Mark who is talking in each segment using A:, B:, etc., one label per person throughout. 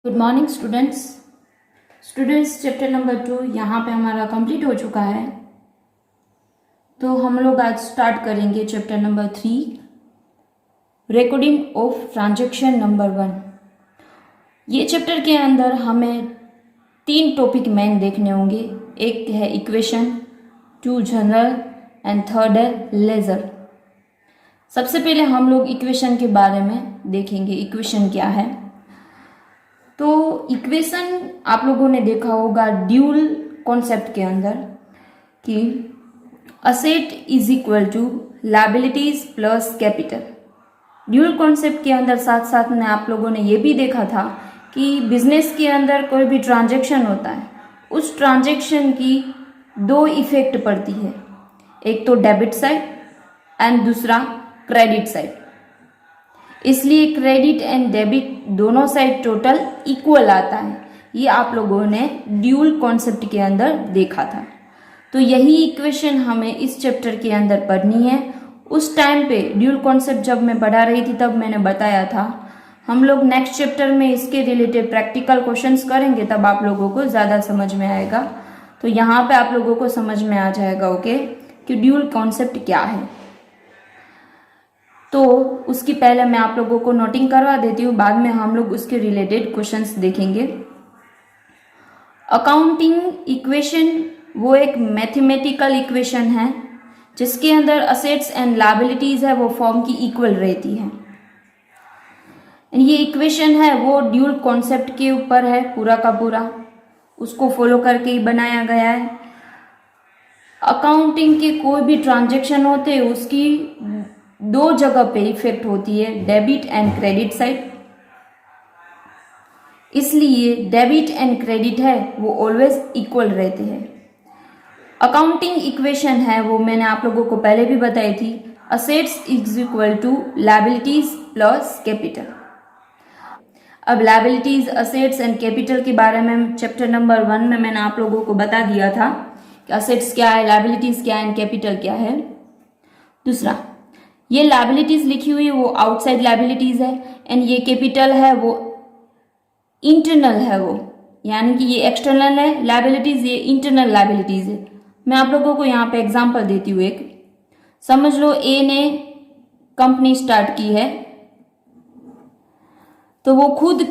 A: Good morning students chapter number 2 यहाँ पे हमारा कंप्लीट हो चुका है। तो हम लोग आज स्टार्ट करेंगे chapter number 3, recording of transaction number 1। ये चैप्टर के अंदर हमें 3 टॉपिक मेन देखने होंगे। एक है इक्वेशन, 2 जनरल एंड थर्ड है लेजर। सबसे पहले हम लोग इक्वेशन के बारे में देखेंगे। इक्वेशन क्या है? तो इक्वेशन आप लोगों ने देखा होगा ड्यूल कॉन्सेप्ट के अंदर कि asset is equal to liabilities plus capital. Dual concept के अंदर साथ साथ में आप लोगों ने ये भी देखा था कि बिजनेस के अंदर कोई भी ट्रांजैक्शन होता है, उस ट्रांजैक्शन की 2 इफेक्ट पड़ती है, एक तो डेबिट साइड एंड दूसरा क्रेडिट साइड। इसलिए क्रेडिट एंड डेबिट दोनों साइड टोटल इक्वल आता है। ये आप लोगों ने ड्यूल कॉन्सेप्ट के अंदर देखा था। तो यही इक्वेशन हमें इस चैप्टर के अंदर पढ़नी है। उस टाइम पे ड्यूल कॉन्सेप्ट जब मैं पढ़ा रही थी तब मैंने बताया था हम लोग नेक्स्ट चैप्टर में इसके रिलेटेड प्रैक्टिकल क्वेश्चंस करेंगे, तब आप लोगों को ज़्यादा समझ में आएगा। तो यहाँ पे आप लोगों को समझ में आ जाएगा ओके कि ड्यूल कॉन्सेप्ट क्या है। तो उसकी पहले मैं आप लोगों को नोटिंग करवा देती हूँ, बाद में हम लोग उसके रिलेटेड क्वेश्चंस देखेंगे। अकाउंटिंग इक्वेशन वो एक मैथमेटिकल इक्वेशन है जिसके अंदर असेट्स एंड लायबिलिटीज है वो फॉर्म की इक्वल रहती है। ये इक्वेशन है वो ड्यूल कॉन्सेप्ट के ऊपर है, पूरा का पूरा उसको फॉलो करके ही बनाया गया है। अकाउंटिंग के कोई भी ट्रांजैक्शन होते हैं उसकी 2 जगह पे इफेक्ट होती है, डेबिट एंड क्रेडिट साइड। इसलिए डेबिट एंड क्रेडिट है वो ऑलवेज इक्वल रहते हैं। अकाउंटिंग इक्वेशन है वो मैंने आप लोगों को पहले भी बताई थी, assets is equal to liabilities plus capital. अब लायबिलिटीज, असेट्स एंड कैपिटल के बारे में चैप्टर नंबर 1 में मैंने आप लोगों को बता दिया था कि असेट्स क्या है, लायबिलिटीज क्या है एंड कैपिटल क्या है। दूसरा, ये लायबिलिटीज लिखी हुई है वो आउटसाइड लायबिलिटीज है एंड ये कैपिटल है वो इंटरनल है, वो यानी कि ये एक्सटर्नल है लायबिलिटीज, ये इंटरनल लायबिलिटीज है। मैं आप लोगों को यहाँ पे एग्जांपल देती हूँ। एक समझ लो ए ने कंपनी स्टार्ट की है तो वो खुद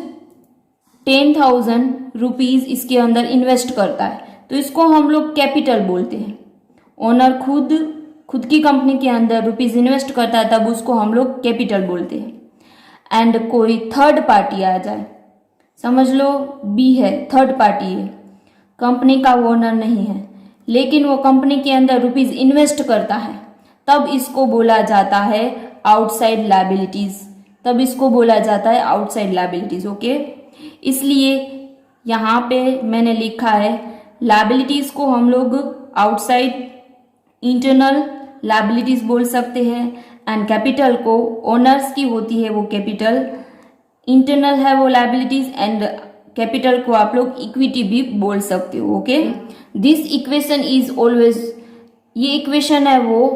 A: 10,000 रुपीज इसके अंदर इन्वेस्ट करता है, तो इसको हम लोग कैपिटल बोलते हैं। ओनर खुद की कंपनी के अंदर रुपीज इन्वेस्ट करता है तब उसको हम लोग कैपिटल बोलते हैं। एंड कोई थर्ड पार्टी आ जाए, समझ लो बी है, थर्ड पार्टी है, कंपनी का ओनर नहीं है लेकिन वो कंपनी के अंदर रुपीज इन्वेस्ट करता है, तब इसको बोला जाता है आउटसाइड लायबिलिटीज, तब इसको बोला जाता है आउटसाइड लायबिलिटीज ओके। इसलिए यहाँ पे मैंने लिखा है लायबिलिटीज को हम लोग आउटसाइड इंटरनल लायबिलिटीज बोल सकते हैं एंड कैपिटल को ओनर्स की होती है वो कैपिटल, इंटरनल है वो लायबिलिटीज एंड कैपिटल को आप लोग इक्विटी भी बोल सकते हो okay. This equation is always, ये इक्वेशन है वो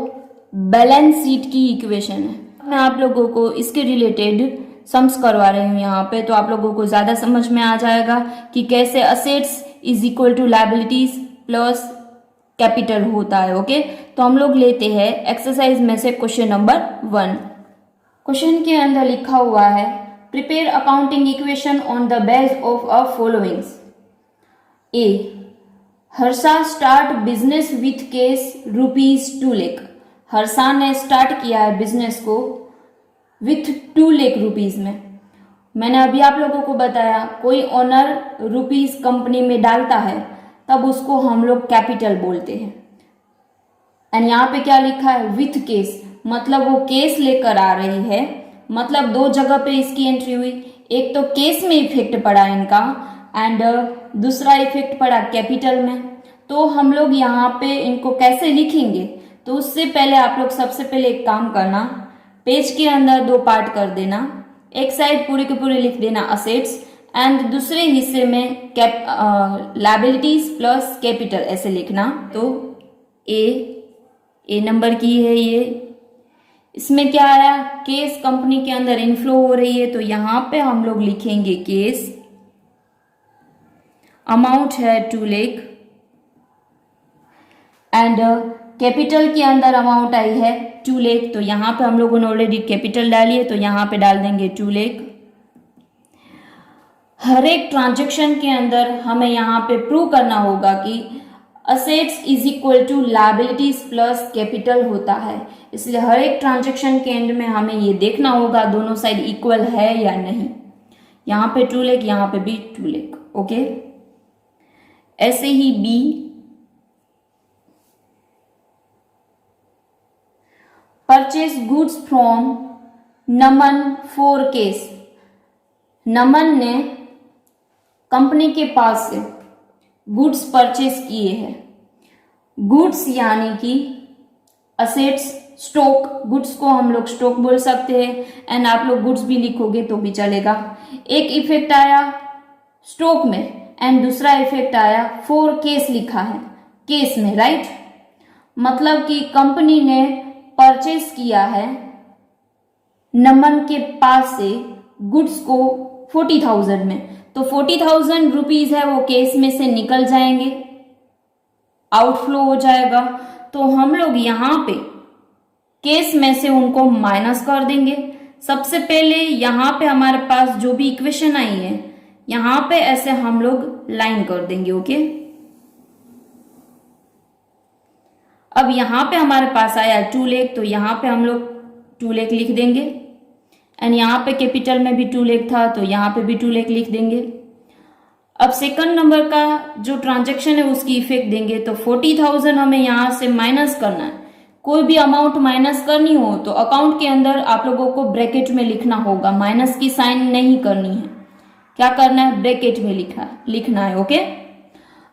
A: बैलेंस शीट की इक्वेशन है। मैं आप लोगों को इसके रिलेटेड सम्स करवा रही हूँ यहाँ पे, तो आप लोगों को ज्यादा समझ में आ जाएगा कि कैसे assets is equal to liabilities plus capital होता है ओके। तो हम लोग लेते हैं एक्सरसाइज में से क्वेश्चन नंबर 1। क्वेश्चन के अंदर लिखा हुआ है prepare accounting equation on the base of a followings. A, Harsha start business with case ₹2 lakh. Harsha ने स्टार्ट किया है बिजनेस को विथ 2 लाख रुपीज में। मैंने अभी आप लोगों को बताया कोई ओनर रुपीज कंपनी में डालता है तब उसको हम लोग कैपिटल बोलते हैं। एंड यहाँ पे क्या लिखा है विथ केस, मतलब वो केस लेकर आ रही है, मतलब 2 जगह पे इसकी एंट्री हुई। एक तो केस में इफेक्ट पड़ा इनका एंड दूसरा इफेक्ट पड़ा कैपिटल में। तो हम लोग यहाँ पे इनको कैसे लिखेंगे, तो उससे पहले आप लोग सबसे पहले एक काम करना, पेज के अंदर 2 पार्ट कर देना। एक साइड पूरे के पूरे लिख देना असेट्स एंड दूसरे हिस्से में लायबिलिटीज प्लस कैपिटल ऐसे लिखना। तो ए नंबर की है ये, इसमें क्या आया केस कंपनी के अंदर इनफ्लो हो रही है, तो यहाँ पे हम लोग लिखेंगे केस अमाउंट है 2 लाख एंड कैपिटल के अंदर अमाउंट आई है 2 लाख। तो यहाँ पे हम लोगों ने ऑलरेडी कैपिटल डाली है तो यहाँ पे डाल देंगे 2 लाख। हर एक ट्रांजेक्शन के अंदर हमें यहाँ पे प्रूव करना होगा कि assets is equal to liabilities plus capital होता है, इसलिए हर एक ट्रांजेक्शन के एंड में हमें ये देखना होगा दोनों साइड इक्वल है या नहीं। यहाँ पे 2 लाख, यहाँ पे भी 2 लाख। ओके, ऐसे ही B, purchase goods from Naman for case. Naman ने कंपनी के पास से गुड्स परचेज किए हैं। गुड्स यानी कि असेट्स, स्टॉक, गुड्स को हम लोग स्टॉक बोल सकते हैं एंड आप लोग गुड्स भी लिखोगे तो भी चलेगा। एक इफेक्ट आया स्टॉक में एंड दूसरा इफेक्ट आया फॉर केस लिखा है केस में, राइट। मतलब कि कंपनी ने परचेज किया है नमन के पास से गुड्स को 40,000 में, तो 40,000 रुपीज है वो केस में से निकल जाएंगे, आउटफ्लो हो जाएगा। तो हम लोग यहाँ पे केस में से उनको माइनस कर देंगे। सबसे पहले यहाँ पे हमारे पास जो भी इक्वेशन आई है यहाँ पे ऐसे हम लोग लाइन कर देंगे। ओके, अब यहाँ पे हमारे पास आया 2 लाख, तो यहाँ पे हम लोग 2 लाख लिख देंगे एंड यहाँ पे कैपिटल में भी 2 लाख था तो यहाँ पे भी 2 लाख लिख देंगे। अब सेकंड नंबर का जो ट्रांजैक्शन है उसकी इफेक्ट देंगे, तो 40,000 हमें यहाँ से माइनस करना है। कोई भी अमाउंट माइनस करनी हो तो अकाउंट के अंदर आप लोगों को ब्रैकेट में लिखना होगा, माइनस की साइन नहीं करनी है। क्या करना है, ब्रैकेट में लिखना है। ओके,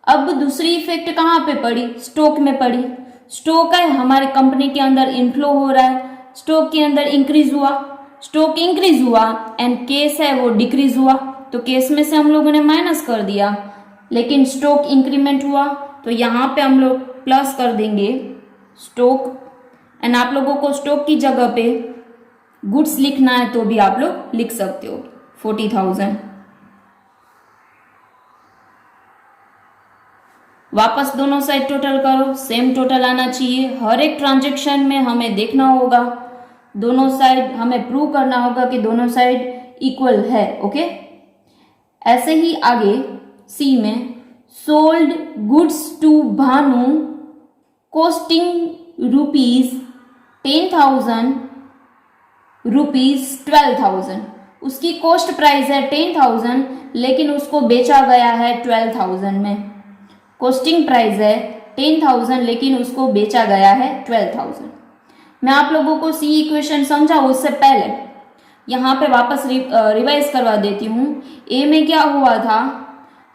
A: अब दूसरी इफेक्ट कहाँ पे पड़ी, स्टॉक में पड़ी। स्टॉक है हमारे कंपनी के अंदर इनफ्लो हो रहा है, स्टॉक के अंदर इंक्रीज हुआ, स्टॉक इंक्रीज हुआ एंड केस है वो डिक्रीज हुआ, तो केस में से हम लोगों ने माइनस कर दिया, लेकिन स्टॉक इंक्रीमेंट हुआ तो यहाँ पे हम लोग प्लस कर देंगे स्टॉक एंड आप लोगों को स्टॉक की जगह पे गुड्स लिखना है तो भी आप लोग लिख सकते हो 40,000। वापस दोनों साइड टोटल करो, सेम टोटल आना चाहिए। हर एक ट्रांजैक्शन में हमें देखना होगा दोनों साइड, हमें प्रूव करना होगा कि दोनों साइड इक्वल है। ओके, ऐसे ही आगे सी में sold goods to Bhanu costing rupees 10,000 rupees 12,000। उसकी कॉस्ट प्राइस है 10,000 लेकिन उसको बेचा गया है 12,000 में। कॉस्टिंग प्राइस है 10,000 लेकिन उसको बेचा गया है 12,000। मैं आप लोगों को सी इक्वेशन समझाऊं उससे पहले यहाँ पे वापस रिवाइज करवा देती हूँ। ए में क्या हुआ था,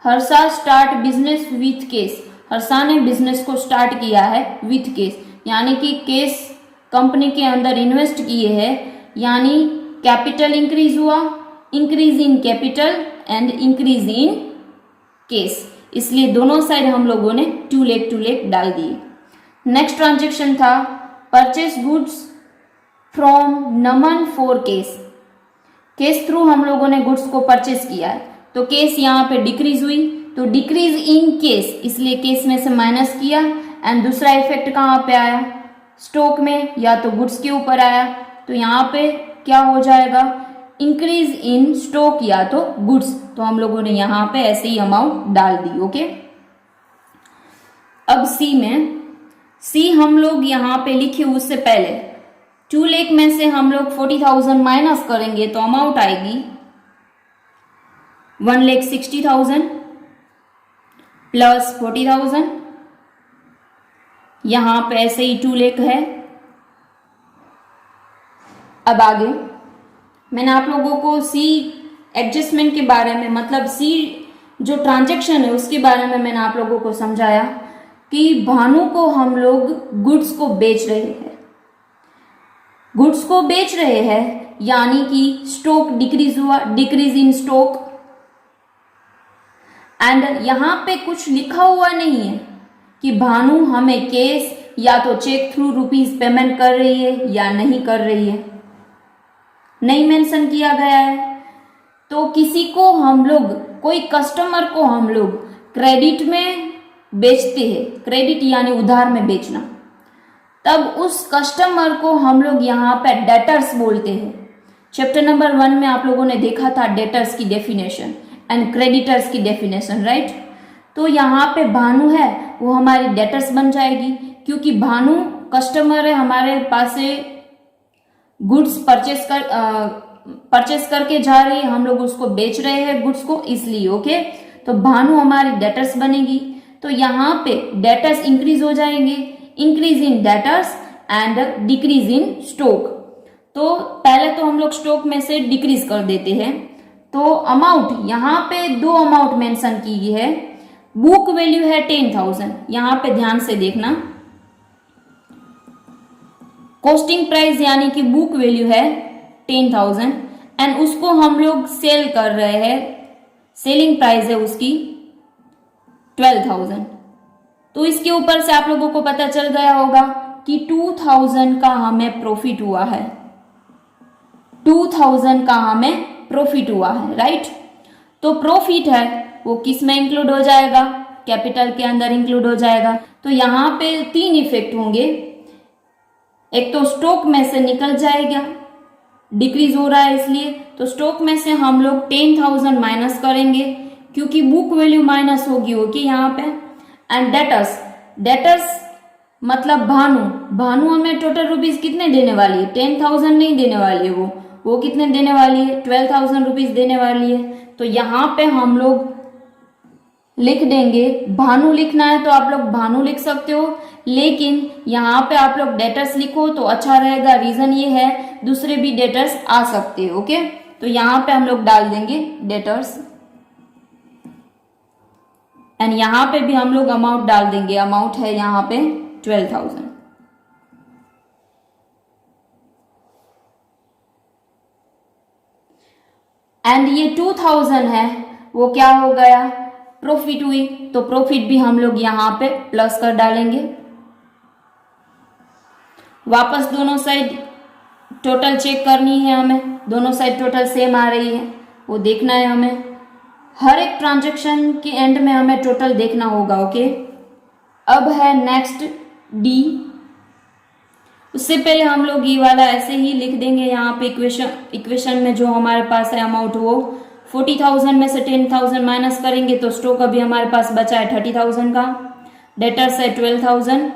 A: Harsha start business with case. Harsha ने बिजनेस को स्टार्ट किया है विथ केस, यानी कि केस कंपनी के अंदर इन्वेस्ट किए हैं, यानी कैपिटल इंक्रीज हुआ, increase in capital and increase in case, इसलिए दोनों साइड हम लोगों ने 2 लाख डाल दिए। नेक्स्ट ट्रांजेक्शन था purchase goods from Naman for case. Case through हम लोगों ने गुड्स को परचेस किया है, तो केस यहाँ पे डिक्रीज हुई, तो डिक्रीज इन केस, इसलिए केस में से माइनस किया एंड दूसरा इफेक्ट कहाँ पे आया, स्टॉक में, या तो गुड्स के ऊपर आया, तो यहाँ पे क्या हो जाएगा, इंक्रीज इन स्टॉक या तो गुड्स, तो हम लोगों ने यहाँ पे ऐसे ही अमाउंट डाल दी। ओके, अब सी में, सी हम लोग यहाँ पे लिखे उससे पहले 2 लाख में से हम लोग 40,000 माइनस करेंगे तो अमाउंट आएगी 1,60,000 प्लस 40,000, यहां पे ऐसे ही 2 लाख है। अब आगे मैंने आप लोगों को सी एडजस्टमेंट के बारे में, मतलब सी जो ट्रांजैक्शन है उसके बारे में मैंने आप लोगों को समझाया कि भानु को हम लोग गुड्स को बेच रहे हैं, गुड्स को बेच रहे हैं यानी कि स्टॉक डिक्रीज हुआ, डिक्रीज इन स्टॉक, एंड यहां पे कुछ लिखा हुआ नहीं है कि भानु हमें कैश या तो चेक थ्रू रुपीज पेमेंट कर रही है या नहीं कर रही है, नहीं मेंशन किया गया है। तो किसी को हम लोग, कोई कस्टमर को हम लोग क्रेडिट में बेचते हैं, क्रेडिट यानी उधार में बेचना, तब उस कस्टमर को हम लोग यहाँ पे डेटर्स बोलते हैं। चैप्टर नंबर 1 में आप लोगों ने देखा था डेटर्स की डेफिनेशन एंड क्रेडिटर्स की डेफिनेशन, राइट। तो यहाँ पे भानु है वो हमारी डेटर्स बन जाएगी, क्योंकि भानु कस्टमर है हमारे पास से, गुड्स परचेस करके जा रही है, हम लोग उसको बेच रहे हैं गुड्स को, इसलिए ओके। तो भानु हमारी डेटर्स बनेगी। तो यहाँ पे डेटर्स इंक्रीज हो जाएंगे, increase in debtors and decrease in stock. तो पहले तो हम लोग स्टॉक में से डिक्रीज कर देते हैं। तो अमाउंट, यहाँ पे 2 अमाउंट मेंशन की गई है। बुक वैल्यू है 10,000, यहाँ पे ध्यान से देखना। कॉस्टिंग प्राइस यानी कि बुक वैल्यू है 10,000 एंड उसको हम लोग सेल कर रहे हैं, सेलिंग प्राइस है उसकी 12,000। तो इसके ऊपर से आप लोगों को पता चल गया होगा कि 2,000 का हमें प्रॉफिट हुआ है, 2,000 का हमें प्रॉफिट हुआ है, राइट। तो प्रॉफिट है वो किस में इंक्लूड हो जाएगा, कैपिटल के अंदर इंक्लूड हो जाएगा। तो यहाँ पे 3 इफेक्ट होंगे। एक तो स्टॉक में से निकल जाएगा, डिक्रीज हो रहा है इसलिए, तो स्टॉक में से हम लोग 10,000 माइनस करेंगे, क्योंकि बुक वैल्यू माइनस होगी यहाँ पे। एंड डेटर्स, डेटर्स मतलब भानु हमें टोटल रुपीज कितने देने वाली है, 10,000 नहीं देने वाली है, वो कितने देने वाली है, 12,000 रुपीज देने वाली है। तो यहाँ पे हम लोग लिख देंगे, भानु लिखना है तो आप लोग भानु लिख सकते हो, लेकिन यहाँ पे आप लोग डेटर्स लिखो तो अच्छा रहेगा। रीजन ये है दूसरे भी डेटर्स आ सकते हैं, ओके। तो यहाँ पे हम लोग डाल देंगे डेटर्स एंड यहाँ पे भी हम लोग अमाउंट डाल देंगे, अमाउंट है यहाँ पे 12,000। एंड ये 2,000 है वो क्या हो गया, प्रॉफिट हुई, तो प्रॉफिट भी हम लोग यहाँ पे प्लस कर डालेंगे। वापस दोनों साइड टोटल चेक करनी है हमें, दोनों साइड टोटल सेम आ रही है वो देखना है हमें। हर एक ट्रांजैक्शन के एंड में हमें टोटल देखना होगा, ओके। अब है नेक्स्ट डी। उससे पहले हम लोग ये वाला ऐसे ही लिख देंगे यहाँ पे इक्वेशन में जो हमारे पास है अमाउंट, वो 40,000 में से 10,000 माइनस करेंगे तो स्टॉक अभी हमारे पास बचा है 30,000 का, डेटर्स है 12,000,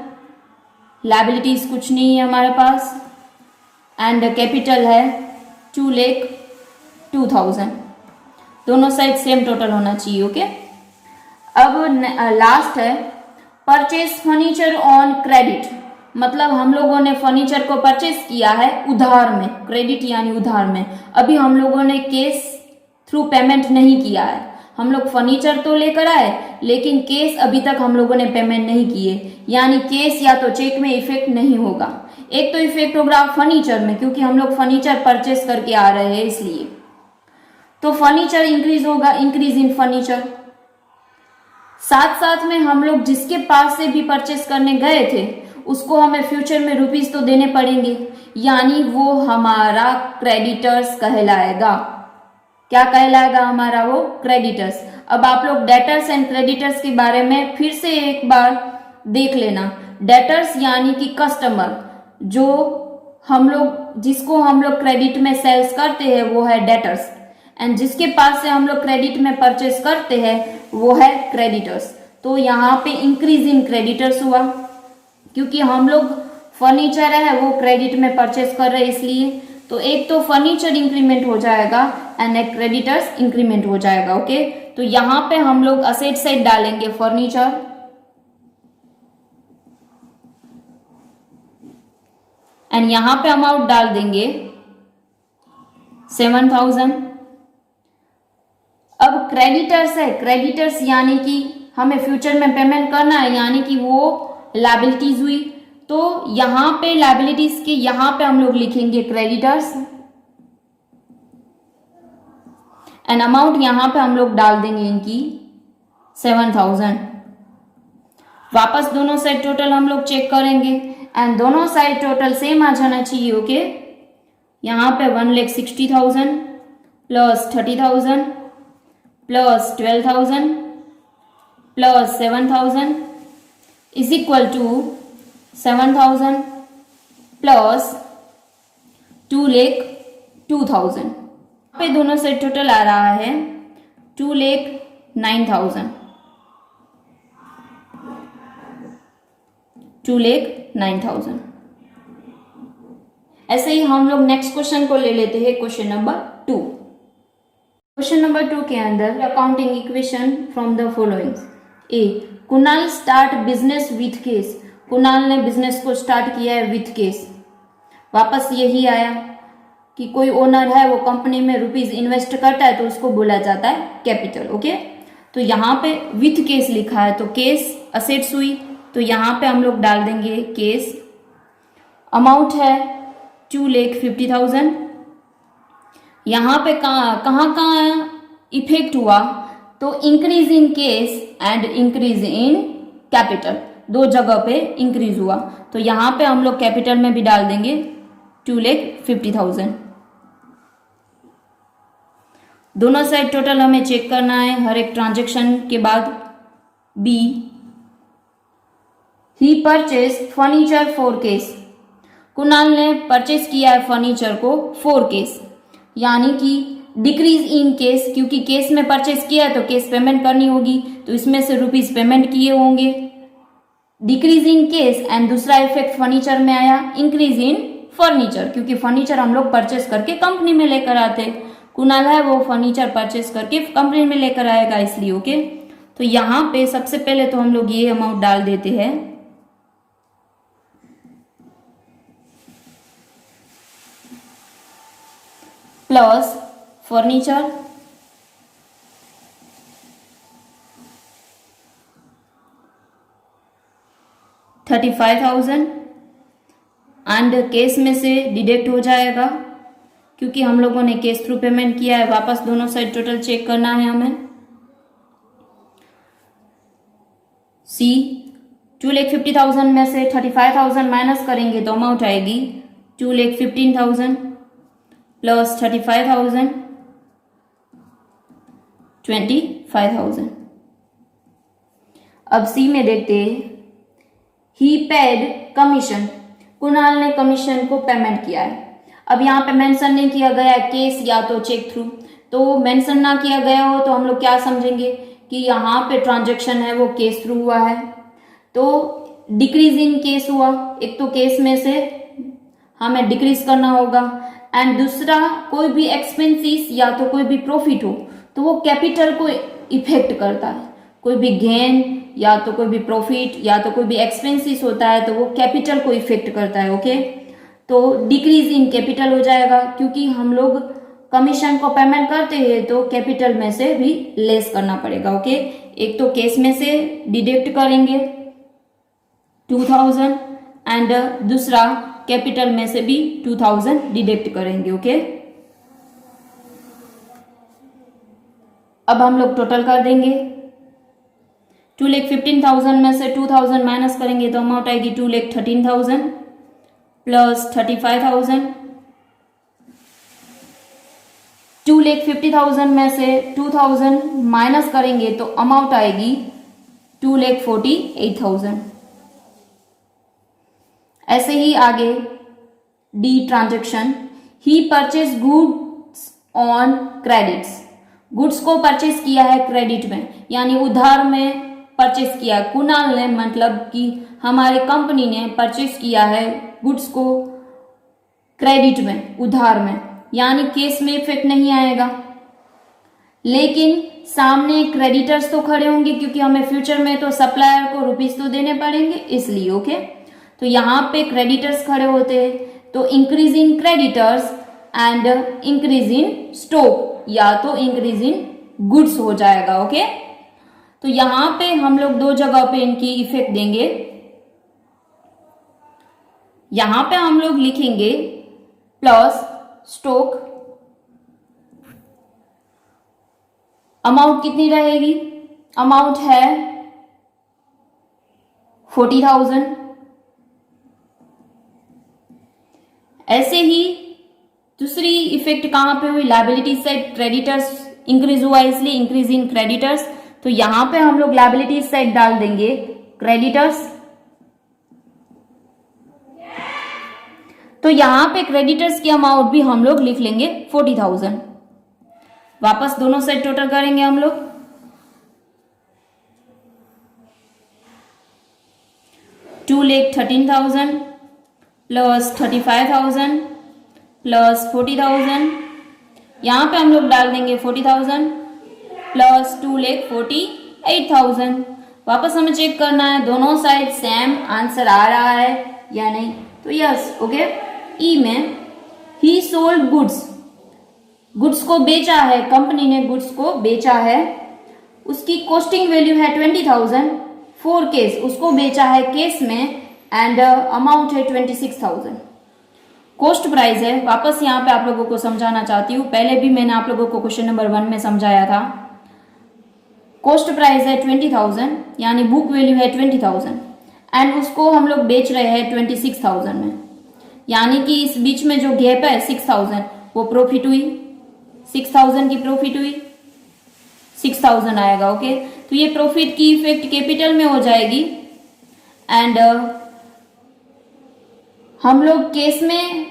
A: लायबिलिटीज कुछ नहीं है हमारे पास, एंड कैपिटल है 2,02,000। दोनों साइड सेम टोटल होना चाहिए, ओके। अब लास्ट है परचेज फर्नीचर ऑन क्रेडिट, मतलब हम लोगों ने फर्नीचर को परचेज किया है उधार में, क्रेडिट यानी उधार में। अभी हम लोगों ने केस थ्रू पेमेंट नहीं किया है, हम लोग फर्नीचर तो लेकर आए लेकिन केस अभी तक हम लोगों ने पेमेंट नहीं किए, यानी केस या तो चेक में इफेक्ट नहीं होगा। एक तो इफेक्ट होगा फर्नीचर में, क्योंकि हम लोग फर्नीचर परचेस करके आ रहे हैं इसलिए, तो फर्नीचर इंक्रीज होगा, इंक्रीज इन फर्नीचर। साथ साथ में हम लोग जिसके पास से भी परचेस करने गए थे उसको हमें फ्यूचर में रुपीज तो देने पड़ेंगे, यानी वो हमारा क्रेडिटर्स कहलाएगा। क्या कहलाएगा हमारा, वो क्रेडिटर्स। अब आप लोग डेटर्स एंड क्रेडिटर्स के बारे में फिर से एक बार देख लेना। डेटर्स यानी कि कस्टमर, जो हम लोग जिसको हम लोग क्रेडिट में सेल्स करते हैं वो है डेटर्स, एंड जिसके पास से हम लोग क्रेडिट में परचेस करते हैं वो है क्रेडिटर्स। तो यहाँ पे इंक्रीज इन क्रेडिटर्स हुआ, क्योंकि हम लोग फर्नीचर है वो क्रेडिट में परचेस कर रहे हैं इसलिए। तो एक तो फर्नीचर इंक्रीमेंट हो जाएगा एंड एक क्रेडिटर्स इंक्रीमेंट हो जाएगा, ओके। तो यहाँ पे हम लोग असेट साइड डालेंगे फर्नीचर, एंड यहाँ पे अमाउंट डाल देंगे 7,000। अब क्रेडिटर्स है, क्रेडिटर्स यानी कि हमें फ्यूचर में पेमेंट करना है, यानी कि वो लायबिलिटीज हुई। तो यहां पे लायबिलिटीज के यहां पे हम लोग लिखेंगे क्रेडिटर्स, एंड अमाउंट यहां पे हम लोग डाल देंगे इनकी 7,000। वापस दोनों साइड टोटल हम लोग चेक करेंगे एंड दोनों साइड टोटल सेम आ जाना चाहिए, ओके। यहाँ पे 1,60,000 plus 30,000 plus 12,000 plus 7,000 is equal to 7,000 plus 2,02,000। पे दोनों से टोटल आ रहा है 2,09,000। 2,09,000। ऐसे ही हम लोग नेक्स्ट क्वेश्चन को ले लेते हैं, क्वेश्चन नंबर 2। क्वेश्चन नंबर 2 के अंदर accounting equation from the following. A, Kunal start business with case. Kunal ने बिजनेस को स्टार्ट किया है विथ केस। वापस यही आया कि कोई ओनर है वो कंपनी में रुपीज इन्वेस्ट करता है तो उसको बोला जाता है कैपिटल। ओके, तो यहाँ पे विथ केस लिखा है तो केस असेट्स हुई, तो यहाँ पे हम लोग डाल देंगे केस। अमाउंट है 2,50,000। यहाँ पे कहाँ इफेक्ट हुआ तो increase in case and increase in capital, दो जगह पे इंक्रीज हुआ, तो यहाँ पे हम लोग कैपिटल में भी डाल देंगे 2,50,000। दोनों साइड टोटल हमें चेक करना है हर एक ट्रांजेक्शन के बाद। बी, ही परचेज फर्नीचर 4 केस। कुणाल ने परचेज किया है फर्नीचर को 4 केस, यानी कि डिक्रीज इन केस, क्योंकि केस में परचेज किया है तो केस पेमेंट करनी होगी, तो इसमें से रुपीज पेमेंट किए होंगे। डिक्रीज इन केस एंड दूसरा इफेक्ट फर्नीचर में आया इंक्रीज इन फर्नीचर, क्योंकि फर्नीचर हम लोग परचेज करके कंपनी में लेकर आते, कुणाल है वो फर्नीचर परचेज करके कंपनी में लेकर आएगा इसलिए। ओके, तो यहाँ पे सबसे पहले तो हम लोग ये अमाउंट डाल देते हैं, प्लस फर्नीचर $35,000 एंड केस में से डिडक्ट हो जाएगा क्योंकि हम लोगों ने केस थ्रू पेमेंट किया है। वापस दोनों साइड टोटल चेक करना है हमें। सी, 2,50,000 में से 35,000 माइनस करेंगे तो अमाउंट आएगी 2,15,000 प्लस 35,000 25,000। अब सी में देखते हैं, ही पेड कमीशन। कुणाल ने कमीशन को पेमेंट किया है। अब यहाँ पे मेंशन नहीं किया गया है केस या तो चेक थ्रू, तो मेंशन ना किया गया हो तो हम लोग क्या समझेंगे कि यहाँ पे ट्रांजैक्शन है वो केस थ्रू हुआ है, तो डिक्रीज इन केस हुआ। एक तो केस में से हमें डिक्रीज करना होगा एंड दूसरा कोई भी एक्सपेंसिस या तो कोई भी प्रॉफिट हो तो वो कैपिटल को इफेक्ट करता है। कोई भी गेन या तो कोई भी प्रॉफिट या तो कोई भी एक्सपेंसिस होता है तो वो कैपिटल को इफेक्ट करता है। ओके, तो डिक्रीज इन कैपिटल हो जाएगा क्योंकि हम लोग कमीशन को पेमेंट करते हैं तो कैपिटल में से भी लेस करना पड़ेगा। ओके, एक तो केस में से डिडक्ट करेंगे 2,000 एंड दूसरा कैपिटल में से भी 2,000 डिडक्ट करेंगे। ओके, अब हम लोग टोटल कर देंगे। 2,15,000 में से 2,000 माइनस करेंगे तो अमाउंट आएगी 2,13,000 प्लस 35,000। 2,50,000 में से 2,000 माइनस करेंगे तो अमाउंट आएगी 2,48,000। ऐसे ही आगे D transaction, he purchase goods on credits. Goods को परचेज किया है क्रेडिट में, यानी उधार में परचेज किया कुणाल ने, मतलब कि हमारे कंपनी ने परचेज किया है गुड्स को क्रेडिट में, उधार में, यानी केस में इफेक्ट नहीं आएगा। लेकिन सामने क्रेडिटर्स तो खड़े होंगे क्योंकि हमें फ्यूचर में तो सप्लायर को रुपीस तो देने पड़ेंगे इसलिए। ओके, तो यहाँ पे क्रेडिटर्स खड़े होते हैं तो increase in creditors and increase in stock या तो इंक्रीज इन गुड्स हो जाएगा। ओके, तो यहां पे हम लोग दो जगह पे इनकी इफेक्ट देंगे। यहां पे हम लोग लिखेंगे प्लस स्टॉक, अमाउंट कितनी रहेगी, अमाउंट है 40,000। ऐसे ही दूसरी इफेक्ट कहां पे हुई, लायबिलिटी साइड क्रेडिटर्स इंक्रीज हुआ इसलिए इंक्रीज इन क्रेडिटर्स, तो यहां पे हम लोग लायबिलिटीज साइड डाल देंगे क्रेडिटर्स। तो यहां पे क्रेडिटर्स की अमाउंट भी हम लोग लिख लेंगे 40,000। वापस दोनों साइड टोटल करेंगे हम लोग। 2,13,000 प्लस 35,000 प्लस 40,000। यहां पे हम लोग डाल देंगे 40,000 प्लस 2,48,000। वापस हमें चेक करना है दोनों साइड सेम आंसर आ रहा है या नहीं। तो यस, ओके। ई में ही सोल्ड गुड्स, गुड्स को बेचा है, कंपनी ने गुड्स को बेचा है। उसकी कॉस्टिंग वैल्यू है 20,000 फॉर केस, उसको बेचा है केस में एंड अमाउंट है 26,000। कॉस्ट प्राइस है। वापस यहाँ पे आप लोगों को समझाना चाहती हूँ, पहले भी मैंने आप लोगों को क्वेश्चन नंबर 1 में समझाया था। कॉस्ट प्राइस है 20,000 यानी बुक वैल्यू है 20,000 एंड उसको हम लोग बेच रहे हैं 26,000 में, यानी कि इस बीच में जो गैप है 6,000 वो प्रॉफिट हुई, 6,000 की प्रॉफिट हुई, 6,000 आएगा। ओके, तो ये प्रॉफिट की इफेक्ट कैपिटल में हो जाएगी एंड हम लोग केस में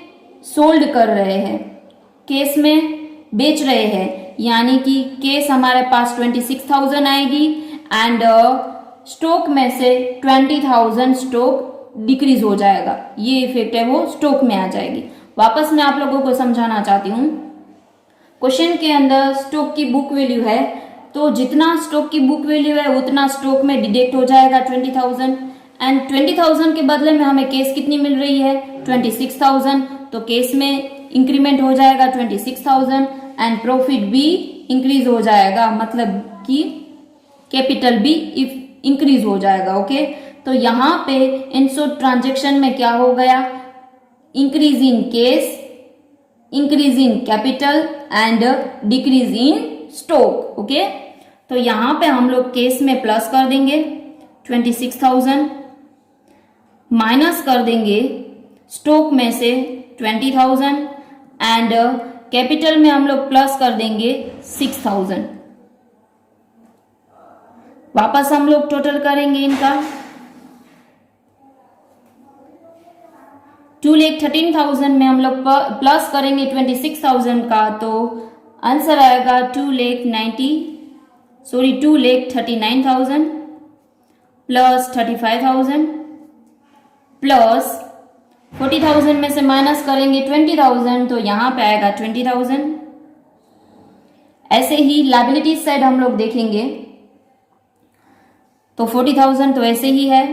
A: सोल्ड कर रहे हैं, केस में बेच रहे हैं, यानी कि केस हमारे पास 26,000 आएगी एंड स्टॉक में से 20,000 स्टॉक डिक्रीज हो जाएगा। ये इफेक्ट है वो स्टॉक में आ जाएगी। वापस मैं आप लोगों को समझाना चाहती हूँ, क्वेश्चन के अंदर स्टॉक की बुक वैल्यू है, तो जितना स्टॉक की बुक वैल्यू है उतना स्टॉक में डिडक्ट हो जाएगा 20,000 एंड 20,000 के बदले में हमें केस कितनी मिल रही है 26,000, तो केस में इंक्रीमेंट हो जाएगा 26,000 एंड प्रॉफिट भी इंक्रीज हो जाएगा, मतलब कि कैपिटल भी इंक्रीज हो जाएगा। ओके, तो यहाँ पे इन शॉर्ट ट्रांजेक्शन में क्या हो गया, increase in cash, increase in capital and decrease in stock. Okay, तो यहाँ पे हम लोग केस में प्लस कर देंगे 26,000, माइनस कर देंगे स्टॉक में से 20,000 एंड कैपिटल में हम लोग प्लस कर देंगे 6,000। वापस हम लोग टोटल करेंगे इनका 2,13,000 में हम लोग प्लस करेंगे 26,000 का, तो आंसर आएगा 2,39,000 प्लस 35,000 प्लस 40,000 में से माइनस करेंगे 20,000, तो यहां पे आएगा 20,000। ऐसे ही लायबिलिटीज साइड हम लोग देखेंगे तो 40,000 तो ऐसे ही है,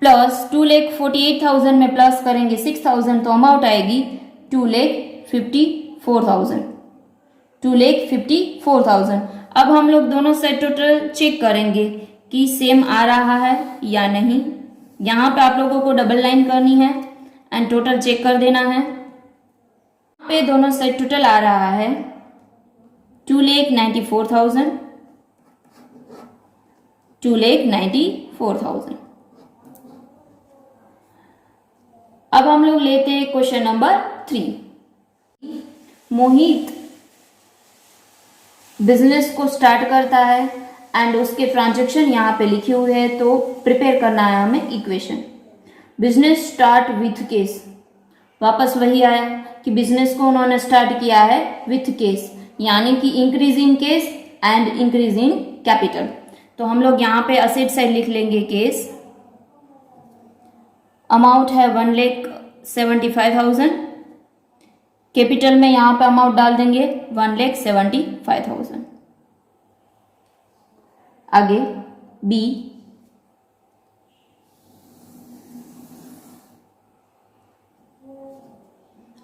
A: प्लस 2,48,000 में प्लस करेंगे 6,000 तो अमाउंट आएगी 2,54,000। अब हम लोग दोनों साइड टोटल चेक करेंगे कि सेम आ रहा है या नहीं। यहां पे आप लोगों को डबल लाइन करनी है एंड टोटल चेक कर देना है। पे दोनों साइड टोटल आ रहा है 2,94,000, 2,94,000। अब हम लोग लेते हैं क्वेश्चन नंबर 3। मोहित बिजनेस को स्टार्ट करता है एंड उसके ट्रांजैक्शन यहाँ पे लिखे हुए हैं, तो प्रिपेयर करना है हमें equation. Business start with case, वापस वही आया कि बिजनेस को उन्होंने स्टार्ट किया है विथ केस, यानी कि increase in case and increase in capital. तो हम लोग यहाँ पे असेट साइड लिख लेंगे केस, अमाउंट है 1,75,000, कैपिटल में यहाँ पे अमाउंट डाल देंगे 1,75,000। आगे बी,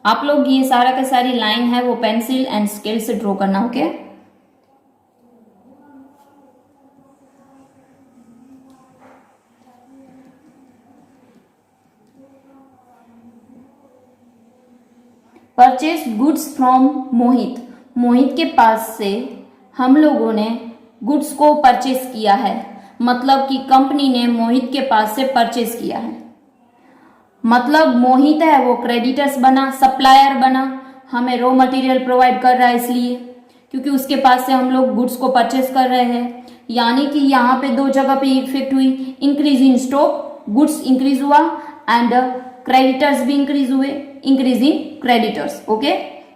A: आप लोग ये सारा का सारी लाइन है वो पेंसिल एंड स्केल से ड्रॉ करना। ओके, परचेज गुड्स फ्रॉम मोहित, मोहित के पास से हम लोगों ने गुड्स को परचेज किया है, मतलब कि कंपनी ने मोहित के पास से परचेज किया है। मतलब मोहित है वो क्रेडिटर्स बना, सप्लायर बना, हमें रॉ मटेरियल प्रोवाइड कर रहा है इसलिए, क्योंकि उसके पास से हम लोग गुड्स को परचेस कर रहे हैं, यानी कि यहाँ पे दो जगह पे इफेक्ट हुई, increase in stock, goods increase हुआ एंड क्रेडिटर्स भी इंक्रीज हुए, इंक्रीज इन क्रेडिटर्स। ओके,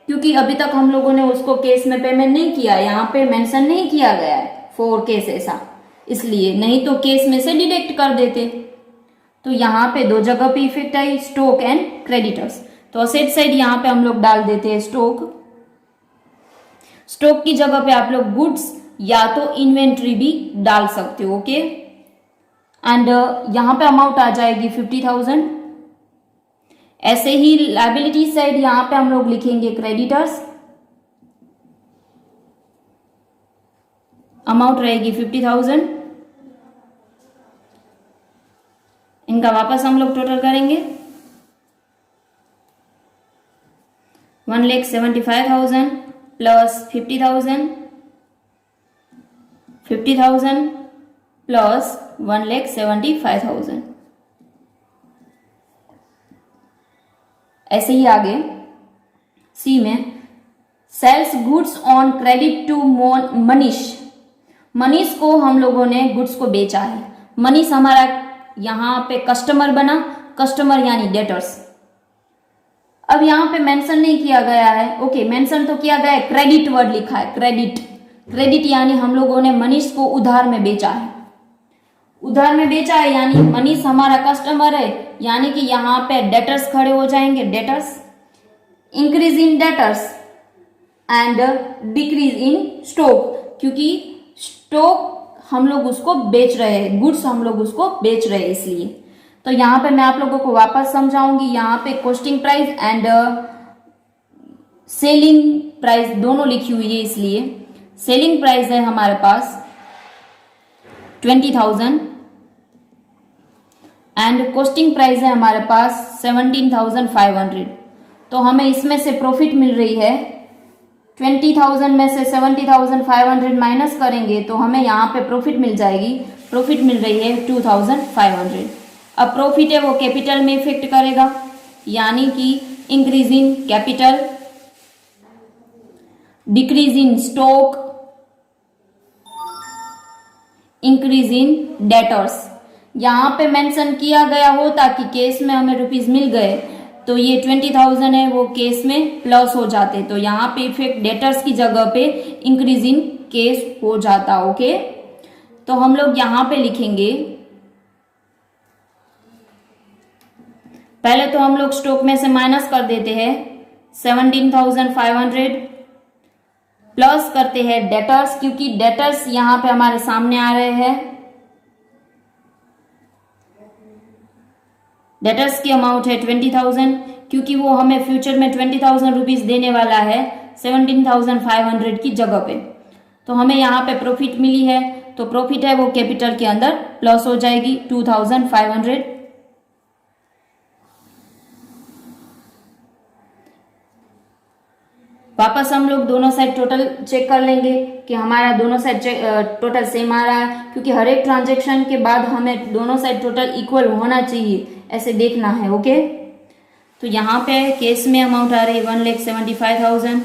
A: क्योंकि अभी तक हम लोगों ने उसको केस में पेमेंट नहीं किया, यहाँ पे मेंशन नहीं किया गया है फॉर केस ऐसा, इसलिए नहीं तो केस में से डिडक्ट कर देते। तो यहाँ पे दो जगह पे effect I, stock and creditors. तो असेट साइड यहाँ पे हम लोग डाल देते हैं स्टॉक, स्टॉक की जगह पे आप लोग गुड्स या तो इन्वेंट्री भी डाल सकते हो। ओके, एंड यहाँ पे अमाउंट आ जाएगी 50,000। ऐसे ही लायबिलिटी साइड यहाँ पे हम लोग लिखेंगे क्रेडिटर्स, अमाउंट रहेगी 50,000। इनका वापस हम लोग टोटल करेंगे, 1,75,000 प्लस 50,000, 50,000 प्लस 1,75,000। ऐसे ही आगे सी में sales goods on credit to Manish, Manish को हम लोगों ने गुड्स को बेचा है। मनीष हमारा यहाँ पे कस्टमर बना, कस्टमर यानी डेटर्स। अब यहाँ पे मेंशन नहीं किया गया है, ओके मेंशन तो किया गया है, क्रेडिट वर्ड लिखा है, क्रेडिट, क्रेडिट यानी हम लोगों ने मनीष को उधार में बेचा है, उधार में बेचा है यानी मनीष हमारा कस्टमर है, यानी कि यहाँ पे डेटर्स खड़े हो जाएंगे, debtors, increase in debtors and decrease in stock, क्योंकि स्टॉक हम लोग उसको बेच रहे हैं, गुड्स हम लोग उसको बेच रहे हैं इसलिए। तो यहाँ पे मैं आप लोगों को वापस समझाऊंगी, यहाँ पे costing price and selling price दोनों लिखी हुई है, इसलिए सेलिंग प्राइस है हमारे पास 20,000 एंड कॉस्टिंग प्राइस है हमारे पास 17,500। तो हमें इसमें से प्रॉफिट मिल रही है 20,000 में से 70,500 माइनस करेंगे तो हमें यहाँ पे प्रॉफिट मिल जाएगी, प्रॉफिट मिल रही है 2,500। अब प्रॉफिट है वो कैपिटल में इफेक्ट करेगा, यानी कि increase in capital, decrease in stock, increase in debtors. यहाँ पे मेंशन किया गया होता कि केस में हमें रुपीज मिल गए तो ये 20,000 है वो केस में प्लस हो जाते, तो यहाँ पे इफेक्ट डेटर्स की जगह पे इंक्रीज इन केस हो जाता। ओके, तो हम लोग यहाँ पे लिखेंगे, पहले तो हम लोग स्टॉक में से माइनस कर देते हैं 17,500, प्लस करते हैं डेटर्स, क्योंकि डेटर्स यहाँ पे हमारे सामने आ रहे हैं, डेटर्स की अमाउंट है 20,000, क्योंकि वो हमें फ्यूचर में 20,000 रुपीज देने वाला है 17,500 की जगह पे। तो हमें यहाँ पे प्रॉफिट मिली है, तो प्रॉफिट है वो कैपिटल के अंदर प्लस हो जाएगी 2,500। वापस हम लोग दोनों साइड टोटल चेक कर लेंगे कि हमारा दोनों साइड टोटल सेम आ रहा है, क्योंकि हर एक ट्रांजेक्शन के बाद हमें दोनों साइड टोटल इक्वल होना चाहिए, ऐसे देखना है। ओके, तो यहाँ पे केस में अमाउंट आ रही है 1,75,000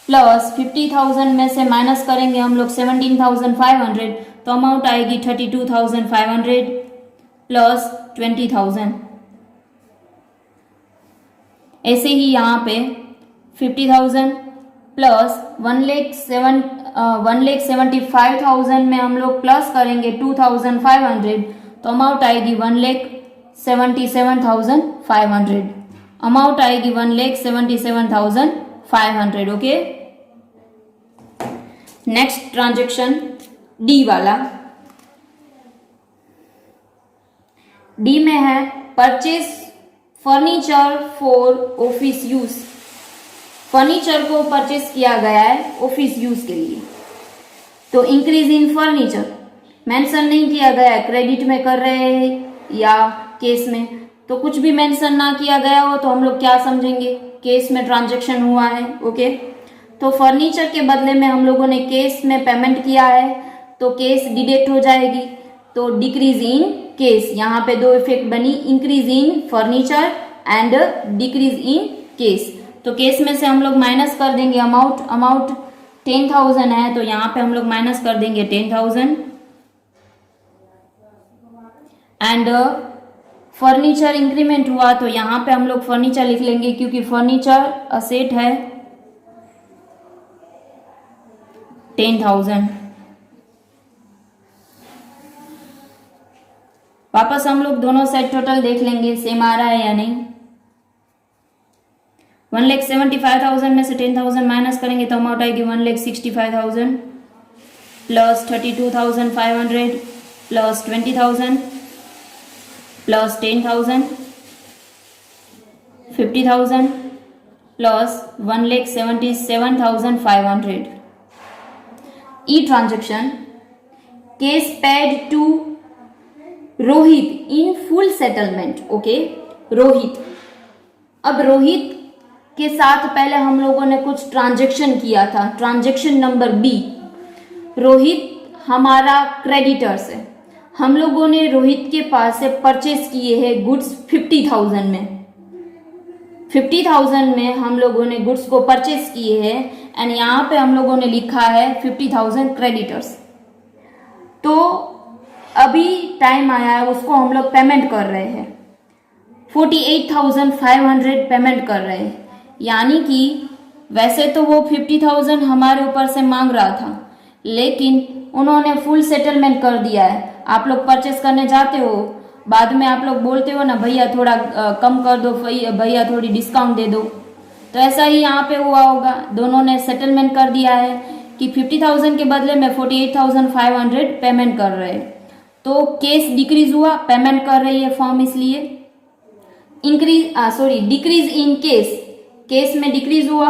A: प्लस 50,000 में से माइनस करेंगे हम लोग 17,500, तो अमाउंट आएगी 32,500 प्लस 20,000। ऐसे ही यहाँ पे 50,000 प्लस 1,75,000 में हम लोग प्लस करेंगे 2,500, तो अमाउंट आएगी 1,77,500, अमाउंट आएगी 1,77,500। ओके, नेक्स्ट ट्रांजेक्शन डी वाला, डी में है purchase furniture for office use, furniture को परचेस किया गया है ऑफिस यूज के लिए। तो इंक्रीज इन फर्नीचर मेंशन नहीं किया गया है, क्रेडिट में कर रहे हैं या केस में, तो कुछ भी मेंशन ना किया गया हो तो हम लोग क्या समझेंगे, केस में ट्रांजैक्शन हुआ है। ओके, तो फर्नीचर के बदले में हम लोगों ने केस में पेमेंट किया है, तो केस डिडक्ट हो जाएगी, तो डिक्रीज इन केस, यहाँ पे दो इफेक्ट बनी, increase in furniture and decrease in case. तो केस में से हम लोग माइनस कर देंगे अमाउंट, 10,000 है तो यहाँ पे हम लोग माइनस कर देंगे 10,000। एंड फर्नीचर इंक्रीमेंट हुआ तो यहाँ पे हम लोग फर्नीचर लिख लेंगे क्योंकि फर्नीचर असेट है 10,000। वापस हम लोग दोनों साइड टोटल देख लेंगे सेम आ रहा है या नहीं। 1,75,000 में से 10,000 माइनस करेंगे तो अमाउंट आएगी 1,65,000 plus 32,500 plus 20,000 plus 10,000 50,000 plus 1,77,500। E transaction cash paid to Rohit in full settlement. Okay, Rohit. अब रोहित के साथ पहले हम लोगों ने कुछ ट्रांजेक्शन किया था। ट्रांजेक्शन नंबर बी, रोहित हमारा क्रेडिटर्स है। हम लोगों ने रोहित के पास से परचेस किए हैं गुड्स 50,000 में। 50,000 में हम लोगों ने गुड्स को परचेस किए हैं एंड यहाँ पे हम लोगों ने लिखा है 50,000 क्रेडिटर्स। तो अभी टाइम आया है, उसको हम लोग पेमेंट कर रहे हैं। 48,500 पेमेंट कर रहे हैं। यानी कि वैसे तो वो 50,000 हमारे ऊपर से मांग रहा था, लेकिन उन्होंने फुल सेटलमेंट कर दिया है। आप लोग परचेस करने जाते हो, बाद में आप लोग बोलते हो ना भैया थोड़ा कम कर दो, भैया थोड़ी डिस्काउंट दे दो, तो ऐसा ही यहाँ पे हुआ होगा। दोनों ने सेटलमेंट कर दिया है कि 50,000 के बदले में 48,500 पेमेंट कर रहे हैं। तो केस डिक्रीज हुआ, पेमेंट कर रही है फर्म, इसलिए डिक्रीज इन केस, केस में डिक्रीज हुआ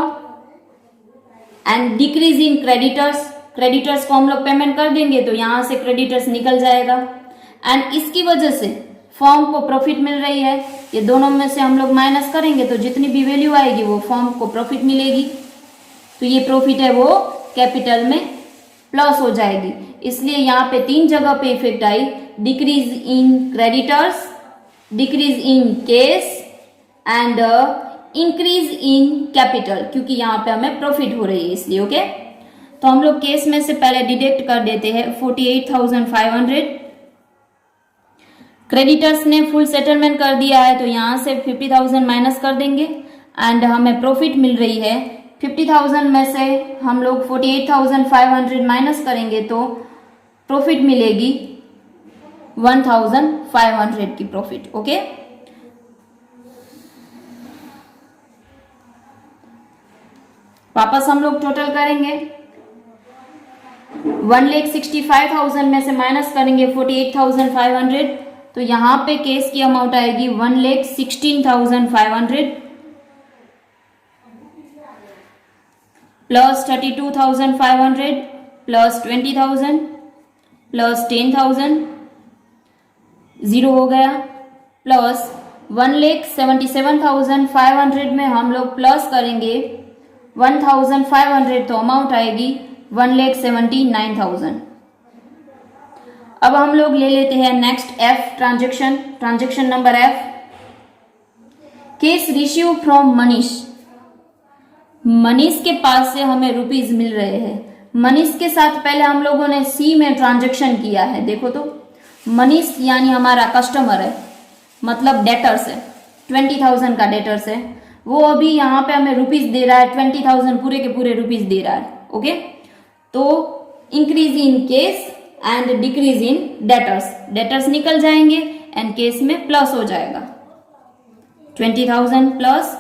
A: and decrease in creditors, creditors को हम लोग पेमेंट कर देंगे तो यहां से क्रेडिटर्स निकल जाएगा एंड इसकी वजह से फर्म को प्रॉफिट मिल रही है। ये दोनों में से हम लोग माइनस करेंगे तो जितनी भी वैल्यू आएगी वो फर्म को प्रॉफिट मिलेगी। तो ये प्रॉफिट है वो कैपिटल में प्लस हो जाएगी। इसलिए यहाँ पे 3 जगह पे effect I, decrease in creditors, decrease in case and increase in capital, क्योंकि यहाँ पे हमें प्रॉफिट हो रही है इसलिए। ओके, तो हम लोग केस में से पहले डिडक्ट कर देते हैं 48,500। क्रेडिटर्स ने फुल सेटलमेंट कर दिया है तो यहाँ से 50,000 माइनस कर देंगे एंड हमें प्रॉफिट मिल रही है। 50,000 में से हम लोग 48,500 माइनस करेंगे तो प्रॉफिट मिलेगी 1,500 की प्रॉफिट। ओके, वापस हम लोग टोटल करेंगे। 1,65,000 में से माइनस करेंगे 48,500 तो यहाँ पे केस की अमाउंट आएगी 1,16,500 प्लस 32,500 प्लस 20,000 प्लस 10,000, 0 हो गया, प्लस 1,77,500 में हम लोग प्लस करेंगे 1,500 तो अमाउंट आएगी 1,79,000। अब हम लोग ले लेते हैं next F transaction, transaction number F. Case receive from Manish. Manish के पास से हमें रुपीज मिल रहे हैं। मनीष के साथ पहले हम लोगों ने सी में ट्रांजेक्शन किया है। देखो तो मनीष यानी हमारा कस्टमर है, मतलब डेटर्स है, 20,000 का डेटर्स है। वो अभी यहाँ पे हमें रुपीज दे रहा है, 20,000 पूरे के पूरे रुपीज दे रहा है। ओके, तो increase in case and decrease in debtors, debtors निकल जाएंगे एंड केस में प्लस हो जाएगा 20,000 प्लस,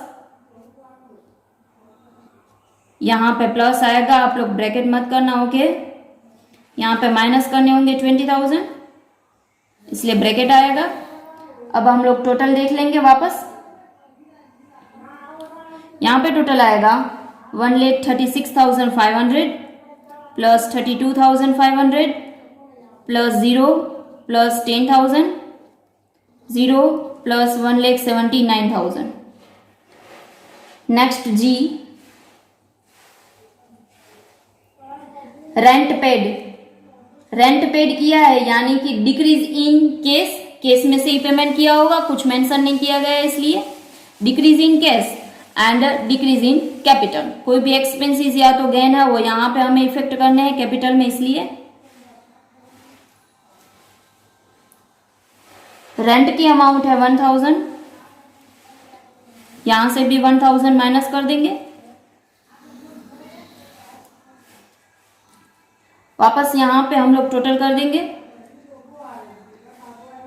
A: यहां पे प्लस आएगा, आप लोग ब्रैकेट मत करना। ओके, यहां पे माइनस करने होंगे 20,000 इसलिए ब्रैकेट आएगा। अब हम लोग टोटल देख लेंगे वापस। यहां पे टोटल आएगा 1,36,500 plus 32,500 plus 0 plus 10,000, 0 plus 1,79,000। Next जी, रेंट पेड। रेंट पेड किया है यानी कि डिक्रीज इन केस, केस में से ही पेमेंट किया होगा, कुछ मेंशन नहीं किया गया है इसलिए decrease in case and decrease in capital. कोई भी एक्सपेंसेस या तो गेन है वो यहाँ पे हमें इफेक्ट करने हैं कैपिटल में, इसलिए रेंट की अमाउंट है 1000, यहां से भी 1000 माइनस कर देंगे। वापस यहां पे हम लोग टोटल कर देंगे।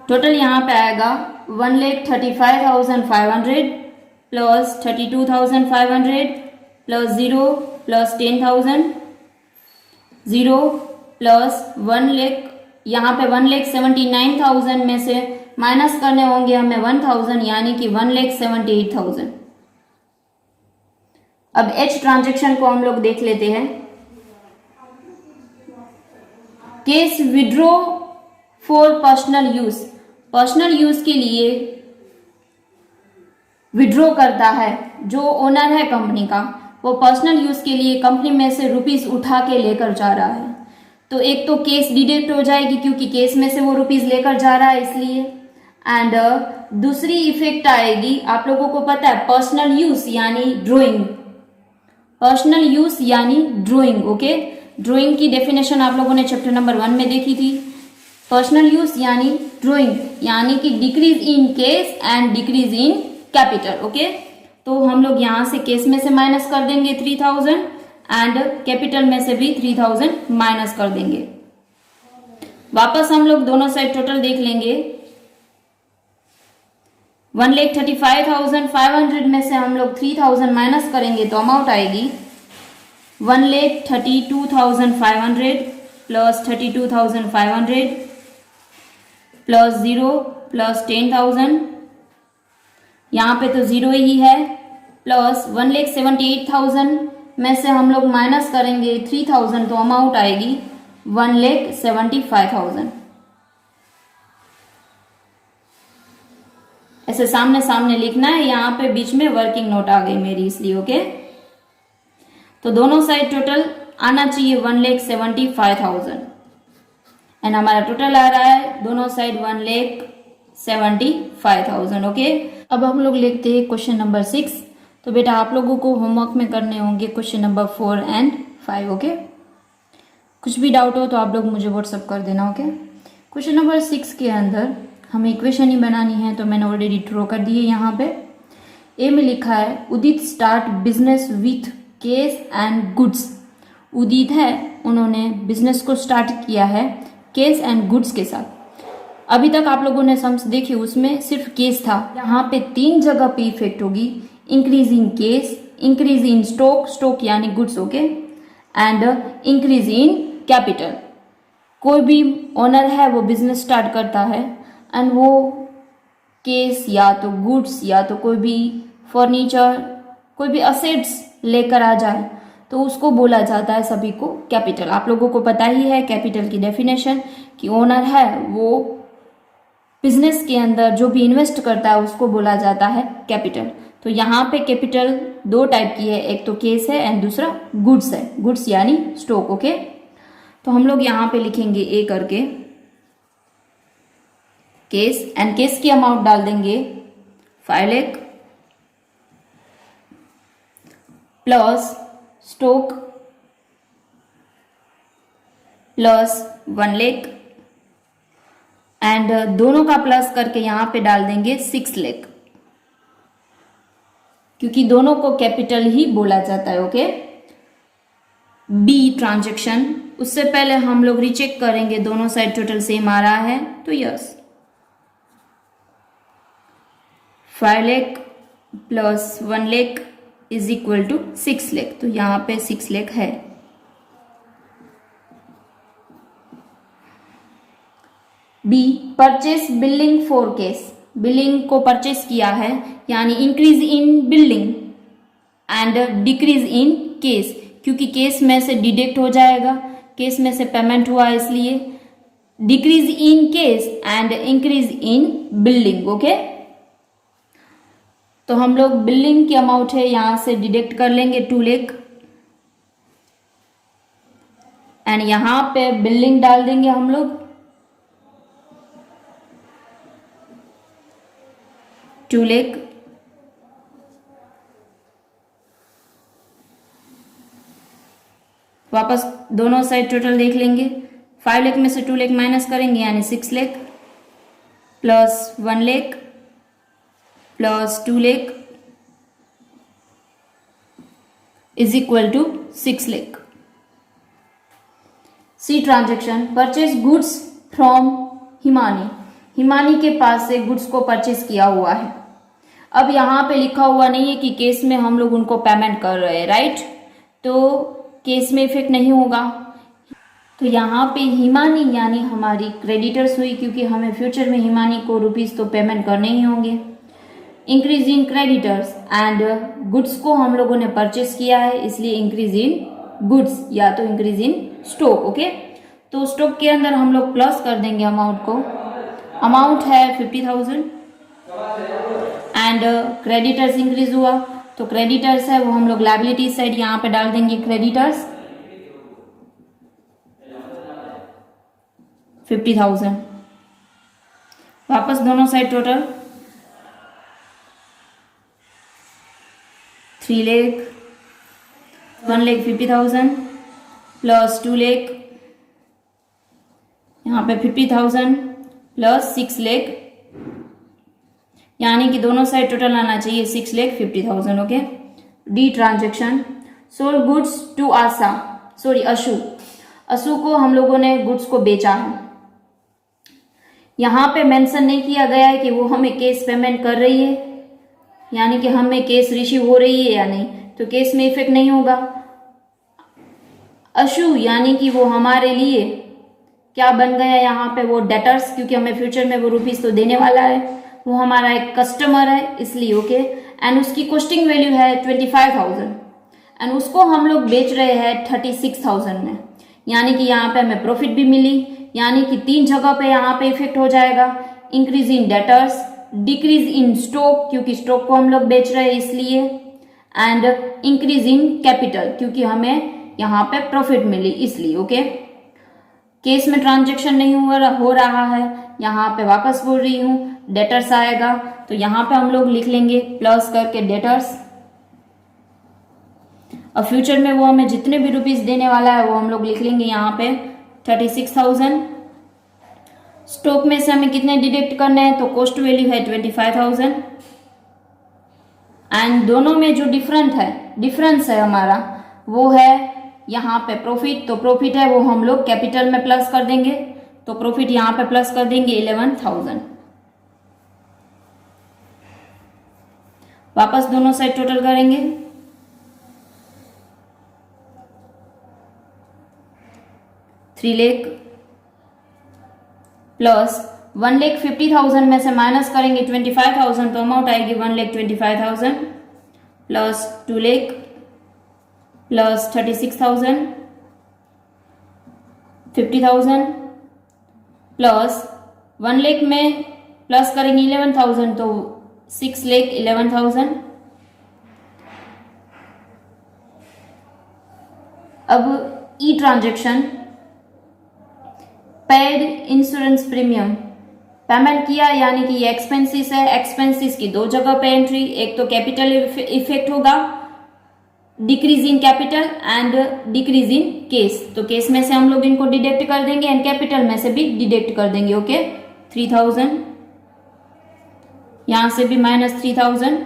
A: टोटल यहां पे आएगा 1,35,500 plus 32,500 plus 0 plus 10,000, 0 plus 1 lakh, यहाँ पे 1,79,000 में से माइनस करने होंगे हमें 1000, यानी कि 1,78,000। अब एच ट्रांजेक्शन को हम लोग देख लेते हैं। Case withdraw for personal use, personal use के लिए विड्रॉ करता है जो ओनर है कंपनी का, वो पर्सनल यूज के लिए कंपनी में से रुपीस उठा के लेकर जा रहा है। तो एक तो केस डिडक्ट हो जाएगी क्योंकि केस में से वो रुपीस लेकर जा रहा है इसलिए, एंड दूसरी इफेक्ट आएगी, आप लोगों को पता है पर्सनल यूज यानी ड्राइंग, पर्सनल यूज यानी ड्राइंग। ओके, ड्राइंग की डेफिनेशन आप लोगों ने चैप्टर नंबर 1 में देखी थी। पर्सनल यूज यानी ड्राइंग, यानी कि decrease in case and decrease in capital. Okay, तो हम लोग यहां से केस में से माइनस कर देंगे 3000 एंड कैपिटल में से भी 3000 माइनस कर देंगे। वापस हम लोग दोनों साइड टोटल देख लेंगे। 1,35,500 में से हम लोग 3000 माइनस करेंगे तो अमाउंट आएगी 1,32,500 प्लस 32,500 प्लस 0 प्लस 10,000, यहाँ पे तो 0 ही है, प्लस 1,78,000 में से हम लोग माइनस करेंगे 3000 तो अमाउंट आएगी 1,75,000। ऐसे सामने सामने लिखना है, यहाँ पे बीच में वर्किंग नोट आ गई मेरी इसलिए। ओके, तो दोनों साइड टोटल आना चाहिए 1,75,000 एंड हमारा टोटल आ रहा है दोनों साइड 1,75,000। ओके, अब हम लोग लिखते हैं क्वेश्चन नंबर 6। तो बेटा आप लोगों को होमवर्क में करने होंगे क्वेश्चन नंबर 4 एंड 5। ओके, कुछ भी डाउट हो तो आप लोग मुझे व्हाट्सअप कर देना। ओके, क्वेश्चन नंबर 6 के अंदर हमें इक्वेशन ही बनानी है, तो मैंने ऑलरेडी ड्रॉ कर दी है। यहाँ पे ए में लिखा है Udit start business with cash and goods. Udit है, उन्होंने बिजनेस को स्टार्ट किया है केस एंड गुड्स के साथ। अभी तक आप लोगों ने सम्स देखी, उसमें सिर्फ केस था। यहाँ पे 3 जगह पे इफेक्ट होगी, increase in cash, increase in stock, stock यानी goods. Okay, and increase in capital. कोई भी ओनर है वो बिजनेस स्टार्ट करता है एंड वो केस या तो गुड्स या तो कोई भी फर्नीचर, कोई भी असेट्स लेकर आ जाए तो उसको बोला जाता है सभी को कैपिटल। आप लोगों को पता ही है कैपिटल की डेफिनेशन, कि ओनर है वो बिजनेस के अंदर जो भी इन्वेस्ट करता है उसको बोला जाता है कैपिटल। तो यहाँ पे कैपिटल 2 टाइप की है, एक तो केस है एंड दूसरा गुड्स है, गुड्स यानी स्टॉक। ओके, तो हम लोग यहाँ पे लिखेंगे ए करके केस, एंड केस की अमाउंट डाल देंगे 5 lakh plus stock plus 1 lakh and दोनों का प्लस करके यहां पे डाल देंगे 6 लाख, क्योंकि दोनों को कैपिटल ही बोला जाता है। ओके, बी ट्रांजैक्शन, उससे पहले हम लोग रीचेक करेंगे दोनों साइड टोटल सेम आ रहा है तो yes, 5 lakh plus 1 lakh is equal to 6 lakh, तो यहां पे 6 लाख है। B purchase building for cash, building को परचेस किया है यानी increase in building and decrease in cash, क्योंकि केस में से डिडक्ट हो जाएगा, केस में से पेमेंट हुआ इसलिए decrease in case and increase in building. Okay, तो हम लोग बिल्डिंग की अमाउंट है यहां से डिडक्ट कर लेंगे 2 लाख एंड यहां पे बिल्डिंग डाल देंगे हम लोग 2 लाख वापस दोनों साइड टोटल देख लेंगे। 5 लाख में से 2 लाख माइनस करेंगे यानी 6 lakh plus 1 lakh plus 2 lakh is equal to 6 lakh. C transaction, purchase goods from Himani. Himani के पास से गुड्स को परचेज किया हुआ है। अब यहाँ पे लिखा हुआ नहीं है कि केस में हम लोग उनको पेमेंट कर रहे हैं, राइट, तो केस में इफेक्ट नहीं होगा। तो यहाँ पे हिमानी यानी हमारी क्रेडिटर्स हुई, क्योंकि हमें फ्यूचर में हिमानी को रुपीस तो पेमेंट करने ही होंगे। Increase in creditors and goods को हम लोगों ने परचेस किया है, इसलिए इंक्रीज इन गुड्स या तो इंक्रीज इन स्टॉक। ओके, तो स्टॉक के अंदर हम लोग प्लस कर देंगे अमाउंट को। अमाउंट है 50,000 एंड क्रेडिटर्स इंक्रीज हुआ, तो क्रेडिटर्स है वो हम लोग लायबिलिटी साइड यहाँ पे डाल देंगे क्रेडिटर्स 50,000। वापस दोनों side total 3 lakh 1,50,000 plus 2 lakh, यहाँ पे 50,000 प्लस 6 लाख, यानी कि दोनों साइड टोटल आना चाहिए 6,50,000। Okay, D transaction, sold goods to Ashu. Ashu को हम लोगों ने गुड्स को बेचा है। यहाँ पे मेंशन नहीं किया गया है कि वो हमें कैश पेमेंट कर रही है, यानी कि हमें कैश रिसीव हो रही है या नहीं, तो केस में इफेक्ट नहीं होगा। अशु यानी कि वो हमारे लिए क्या बन गया यहाँ पे, वो डेटर्स, क्योंकि हमें फ्यूचर में वो रुपीस तो देने वाला है, वो हमारा एक कस्टमर है इसलिए। ओके, एंड उसकी कॉस्टिंग वैल्यू है 25,000 एंड उसको हम लोग बेच रहे हैं 36,000 में, यानी कि यहाँ पे हमें प्रॉफिट भी मिली, यानी कि 3 जगह पे यहाँ पे इफेक्ट हो जाएगा। Increase in debtors, decrease in stock क्योंकि स्टॉक को हम लोग बेच रहे हैं इसलिए, एंड इंक्रीज इन कैपिटल क्योंकि हमें यहाँ पे प्रॉफिट मिली इसलिए। ओके, केस में ट्रांजेक्शन नहीं हो रहा है, यहाँ पे वापस बोल रही हूँ डेटर्स आएगा, तो यहाँ पे हम लोग लिख लेंगे प्लस करके डेटर्स। और फ्यूचर में वो हमें जितने भी रुपीस देने वाला है वो हम लोग लिख लेंगे यहाँ पे 36,000। स्टॉक में से हमें कितने डिडक्ट करने हैं, तो कॉस्ट वैल्यू है 25,000 एंड दोनों में जो डिफरेंस है हमारा वो है यहाँ पे प्रॉफिट, तो प्रॉफिट है वो हम लोग कैपिटल में प्लस कर देंगे, तो प्रॉफिट यहाँ पे प्लस कर देंगे 11,000। वापस दोनों साइड टोटल करेंगे 3 लाख प्लस 1,50,000 में से माइनस करेंगे 25,000, तो अमाउंट आएगी 1,25,000 plus 2 lakh plus 36,000 50,000 plus 1 lakh में प्लस करेंगे 11,000, तो 6,11,000। अब E transaction, paid insurance premium, payment किया यानी कि ये एक्सपेंसिस है। एक्सपेंसिस की 2 जगह पे एंट्री, एक तो कैपिटल इफेक्ट होगा decrease in capital and decrease in case, तो केस में से हम लोग इनको डिडक्ट कर देंगे एंड कैपिटल में से भी डिडक्ट कर देंगे। ओके, 3,000, यहां से भी माइनस 3,000,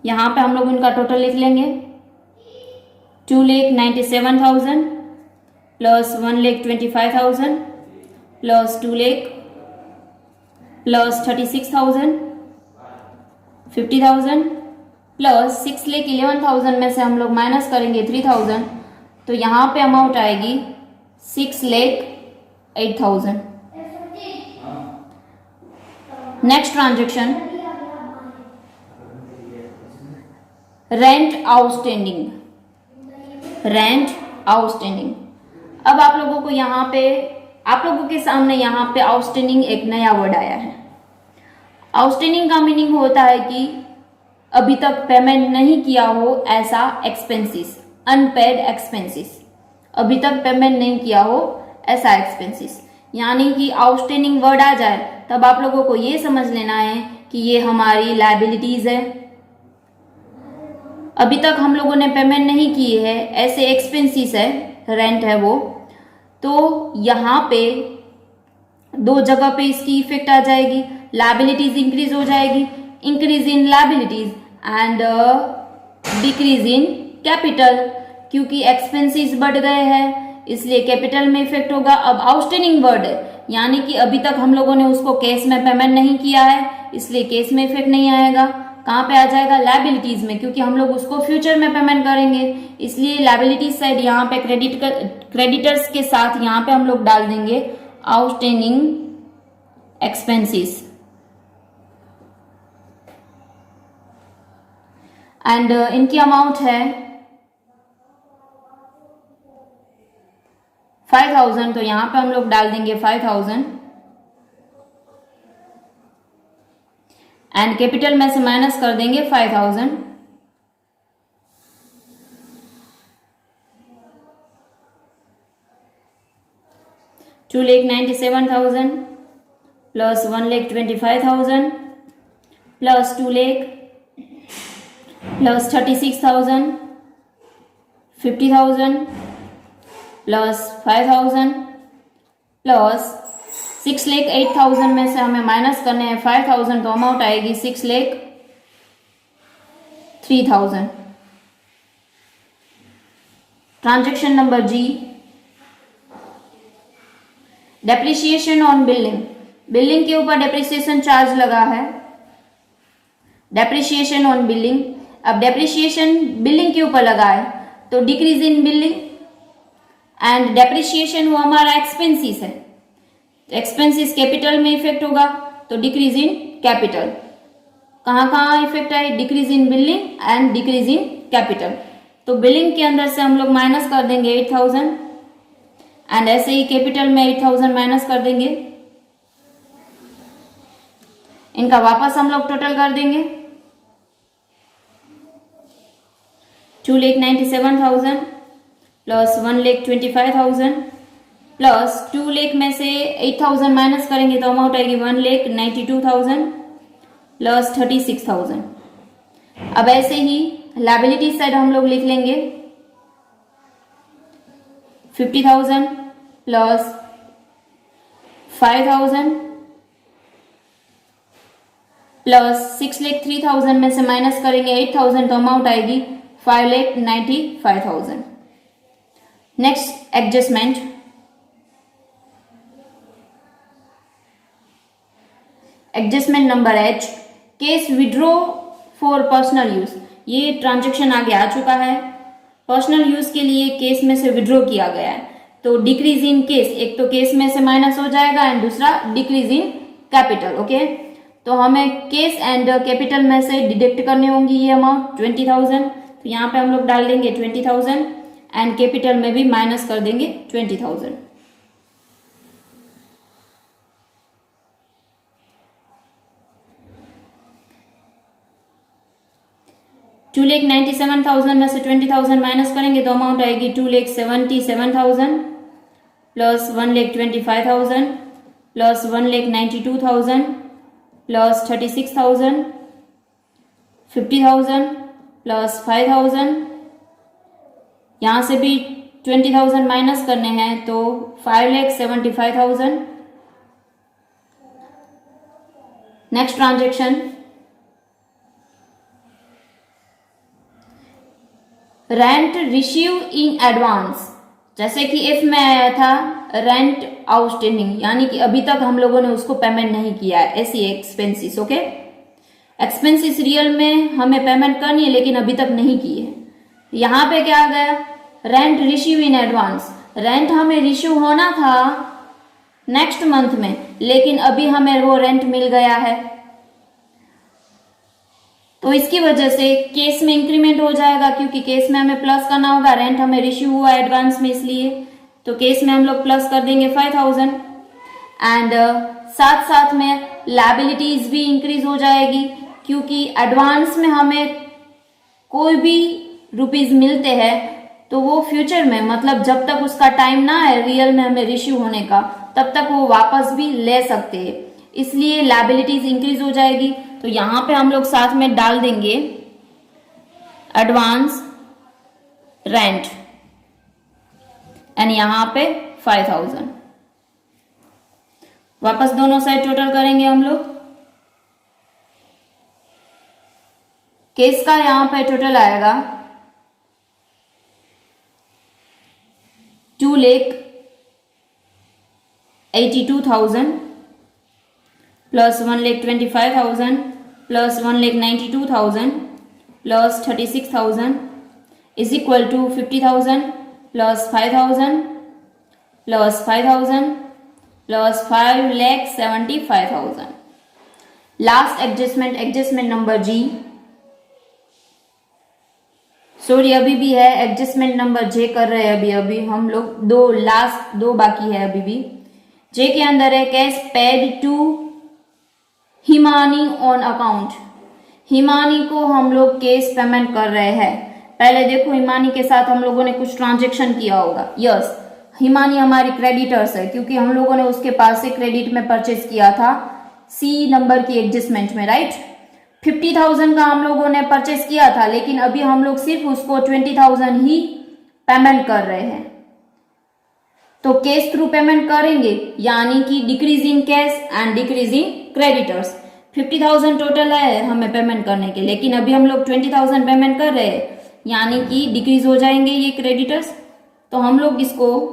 A: यहां पे हम लोग इनका टोटल लिख लेंगे 2,97,000 plus 1,25,000 plus 2 lakh plus 36,000 50,000 plus 6,11,000 में से हम लोग माइनस करेंगे 3,000, तो यहाँ पे अमाउंट आएगी 6,08,000। Next transaction, rent outstanding. अब आप लोगों को यहाँ पे, आप लोगों के सामने यहाँ पे आउटस्टैंडिंग एक नया वर्ड आया है। आउटस्टैंडिंग का मीनिंग होता है कि अभी तक पेमेंट नहीं किया हो ऐसा एक्सपेंसिस, अनपेड एक्सपेंसिस, अभी तक पेमेंट नहीं किया हो ऐसा एक्सपेंसिस, यानी कि आउटस्टैंडिंग वर्ड आ जाए तब आप लोगों को ये समझ लेना है कि ये हमारी लायबिलिटीज है, अभी तक हम लोगों ने पेमेंट नहीं की है, ऐसे एक्सपेंसेस है, रेंट है वो। तो यहाँ पे दो जगह पे इसकी इफेक्ट आ जाएगी, लायबिलिटीज इंक्रीज हो जाएगी, increase in liabilities and decrease in capital, क्योंकि एक्सपेंसेस बढ़ गए हैं इसलिए कैपिटल में इफेक्ट होगा। अब आउटस्टैंडिंग वर्ड है, यानी कि अभी तक हम लोगों ने उसको कैश में पेमेंट नहीं किया है, इसलिए केस में इफेक्ट नहीं आएगा। कहाँ पे आ जाएगा? लायबिलिटीज में, क्योंकि हम लोग उसको फ्यूचर में पेमेंट करेंगे, इसलिए लायबिलिटीज साइड यहाँ पे क्रेडिटर्स के साथ यहाँ पे हम लोग डाल देंगे आउटस्टैंडिंग एक्सपेंसेस एंड इनकी अमाउंट है 5000, तो यहाँ पे हम लोग डाल देंगे 5000 एंड कैपिटल में से माइनस कर देंगे 5000। टू लेख 97,000 plus 1,25,000 plus 2 lakh plus 36,000 50,000 plus 5,000 plus 6,08,000 में से हमें माइनस करने हैं 5,000, तो अमाउंट आएगी 6,03,000। Transaction number G, depreciation on building, building के ऊपर डेप्रिसिएशन चार्ज लगा है, डेप्रिसिएशन ऑन बिल्डिंग। अब डेप्रिसिएशन बिल्डिंग के ऊपर लगा है तो decrease in building and depreciation वो हमारा एक्सपेंसिस है, एक्सपेंसिस कैपिटल में इफेक्ट होगा तो डिक्रीज इन कैपिटल। कहाँ कहाँ इफेक्ट है? Decrease in building and decrease in capital. तो बिल्डिंग के अंदर से हम लोग माइनस कर देंगे 8,000 एंड ऐसे ही कैपिटल में 8,000 माइनस कर देंगे, इनका वापस हम लोग टोटल कर देंगे 2,97,000 प्लस 1,25,000 प्लस 2 लाख में से 8,000 माइनस करेंगे तो अमाउंट आएगी 1,92,000 प्लस 36,000। अब ऐसे ही लायबिलिटी साइड हम लोग लिख लेंगे 50,000 प्लस 5,000 प्लस 6,03,000 में से माइनस करेंगे 8,000 तो अमाउंट आएगी 5,95,000। Next adjustment, adjustment number H, case withdraw for personal use. ये ट्रांजैक्शन आगे आ चुका है, पर्सनल यूज के लिए केस में से विड्रॉ किया गया है तो डिक्रीज इन केस, एक तो केस में से माइनस हो जाएगा एंड दूसरा डिक्रीज इन कैपिटल। ओके, तो हमें केस एंड कैपिटल में से डिडक्ट करनी होंगी ये अमाउंट 20,000, तो यहाँ पे हम लोग डाल देंगे 20,000 एंड कैपिटल में भी माइनस कर देंगे 20,000। टू लाख 97,000 में से 20,000 माइनस करेंगे तो अमाउंट आएगी 2,77,000 प्लस 1,25,000 प्लस 1,92,000 प्लस 36,000 50,000 प्लस 5,000। यहाँ से भी 20,000 माइनस करने हैं तो 5,75,000। Next transaction, rent receive in advance. जैसे कि इफ में आया था रेंट आउटस्टैंडिंग, यानी कि अभी तक हम लोगों ने उसको पेमेंट नहीं किया है, ऐसी एक्सपेंसेस। ओके, एक्सपेंसेस रियल में हमें पेमेंट करनी है लेकिन अभी तक नहीं की है। यहाँ पे क्या आ गया? Rent receive in advance. Rent हमें रिसीव होना था नेक्स्ट मंथ में, लेकिन अभी हमें वो रेंट मिल गया है तो इसकी वजह से केस में इंक्रीमेंट हो जाएगा, क्योंकि केस में हमें प्लस करना होगा, रेंट हमें रिसीव हुआ एडवांस में इसलिए, तो केस में हम लोग प्लस कर देंगे 5,000 एंड साथ साथ में लायबिलिटीज भी इंक्रीज हो जाएगी, क्योंकि एडवांस में हमें कोई भी रुपीज मिलते हैं तो वो फ्यूचर में, मतलब जब तक उसका टाइम ना है रियल में हमें रिसीव होने का, तब तक वो वापस भी ले सकते हैं, इसलिए लायबिलिटीज इंक्रीज हो जाएगी। तो तो यहाँ पे हम लोग साथ में डाल देंगे एडवांस रेंट एंड यहाँ पे 5000। वापस दोनों साइड टोटल करेंगे हम लोग। केस का यहाँ पे टोटल आएगा 2,82,000 plus 1,25,000 plus 1,92,000 plus 36,000 is equal to 50,000 plus 5,000 plus 5,000 plus 5,75,000। Last adjustment number G, sorry अभी भी है एडजस्टमेंट नंबर जे कर रहे हैं अभी हम लोग, लास्ट दो बाकी है अभी भी। जे के अंदर है cash paid to Himani on account. Himani को हम लोग केस पेमेंट कर रहे हैं। पहले देखो हिमानी के साथ हम लोगों ने कुछ ट्रांजेक्शन किया होगा। यस, हिमानी हमारी क्रेडिटर्स है क्योंकि हम लोगों ने उसके पास से क्रेडिट में परचेज किया था सी नंबर की एडजस्टमेंट में, राइट। 50,000 का हम लोगों ने परचेस किया था, लेकिन अभी हम लोग सिर्फ उसको 20,000 ही पेमेंट कर रहे हैं, तो कैश थ्रू पेमेंट करेंगे, यानी कि decrease in cash and decrease in creditors. 50,000 total है हमें पेमेंट करने के, लेकिन अभी हम लोग 20,000 पेमेंट कर रहे हैं, यानी कि डिक्रीज हो जाएंगे ये क्रेडिटर्स। तो हम लोग इसको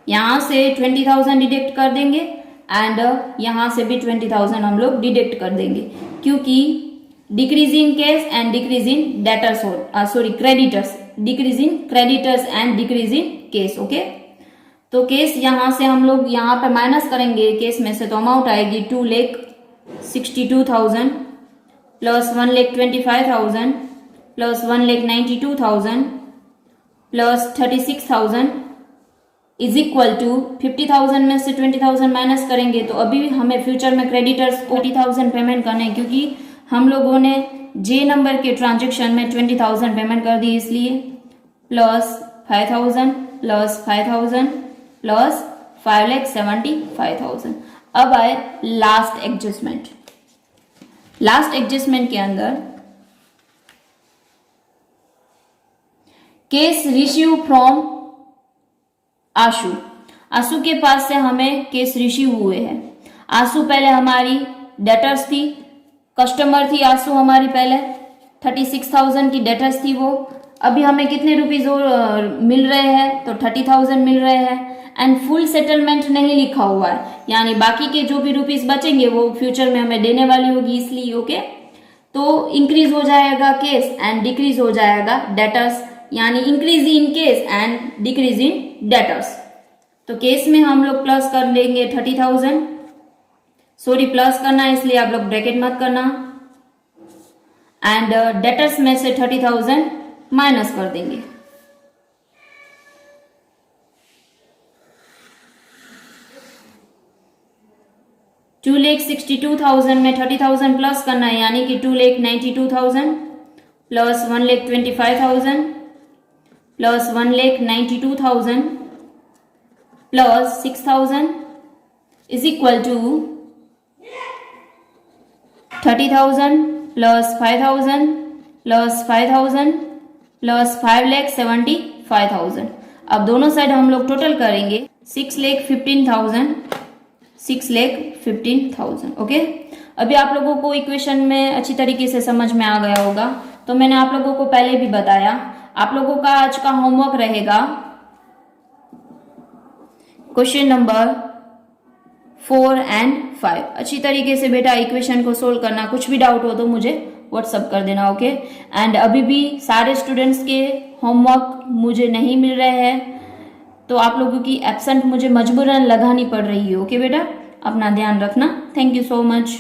A: यहां से 20,000 डिडक्ट कर देंगे एंड यहां से भी 20,000 हम लोग डिडक्ट कर देंगे, क्योंकि decrease in cash and decrease in debtors sorry creditors, decrease in creditors and decrease in case. Okay, तो केस यहां से हम लोग यहां पे माइनस करेंगे केस में से, तो अमाउंट आएगी 2,62,000 plus 1,25,000 plus 1,92,000 plus 36,000 is equal to 50,000 में से 20,000 माइनस करेंगे, तो अभी हमें फ्यूचर में क्रेडिटर्स 40,000 पेमेंट करने हैं, क्योंकि हम लोगों ने जे नंबर के ट्रांजेक्शन में 20,000 पेमेंट कर दी, इसलिए प्लस 5,000 प्लस 5,000 प्लस 5,75,000। अब आए लास्ट एडजस्टमेंट। लास्ट एडजस्टमेंट के अंदर केस रिसीव फ्रॉम आशु। आशु के पास से हमें केस रिसीव हुए हैं। आशु पहले हमारी डेटर्स थी, कस्टमर थी आशु हमारी, पहले 36,000 की डेटर्स थी वो। अभी हमें कितने रुपीज मिल रहे हैं, तो 30,000 मिल रहे हैं एंड फुल सेटलमेंट नहीं लिखा हुआ है, यानी बाकी के जो भी रुपीज बचेंगे वो फ्यूचर में हमें देने वाली होगी, इसलिए ओके। तो इंक्रीज हो जाएगा केस एंड डिक्रीज हो जाएगा डेटर्स, यानी increase in case and decrease in debtors. तो केस में हम लोग प्लस कर लेंगे 30,000, सॉरी प्लस करना है इसलिए आप लोग ब्रैकेट मत करना, एंड डेटर्स में से 30,000 माइनस कर देंगे। टू 2,62,000 में 30,000 प्लस करना है, यानी कि 2,92,000 plus 1,25,000 plus 1,92,000 plus 6,000 is equal to 30,000 plus 5,000 plus 5,000 plus 5,75,000। अब दोनों साइड हम लोग टोटल करेंगे 6,15,000 6,15,000। ओके, अभी आप लोगों को इक्वेशन में अच्छी तरीके से समझ में आ गया होगा। तो मैंने आप लोगों को पहले भी बताया, आप लोगों का आज का होमवर्क रहेगा क्वेश्चन नंबर 4 एंड 5। अच्छी तरीके से बेटा इक्वेशन को सोल्व करना, कुछ भी डाउट हो तो मुझे व्हाट्सअप कर देना। ओके, एंड अभी भी सारे स्टूडेंट्स के होमवर्क मुझे नहीं मिल रहे हैं, तो आप लोगों की एब्सेंट मुझे मजबूरन लगानी पड़ रही है। ओके बेटा, अपना ध्यान रखना। Thank you so much.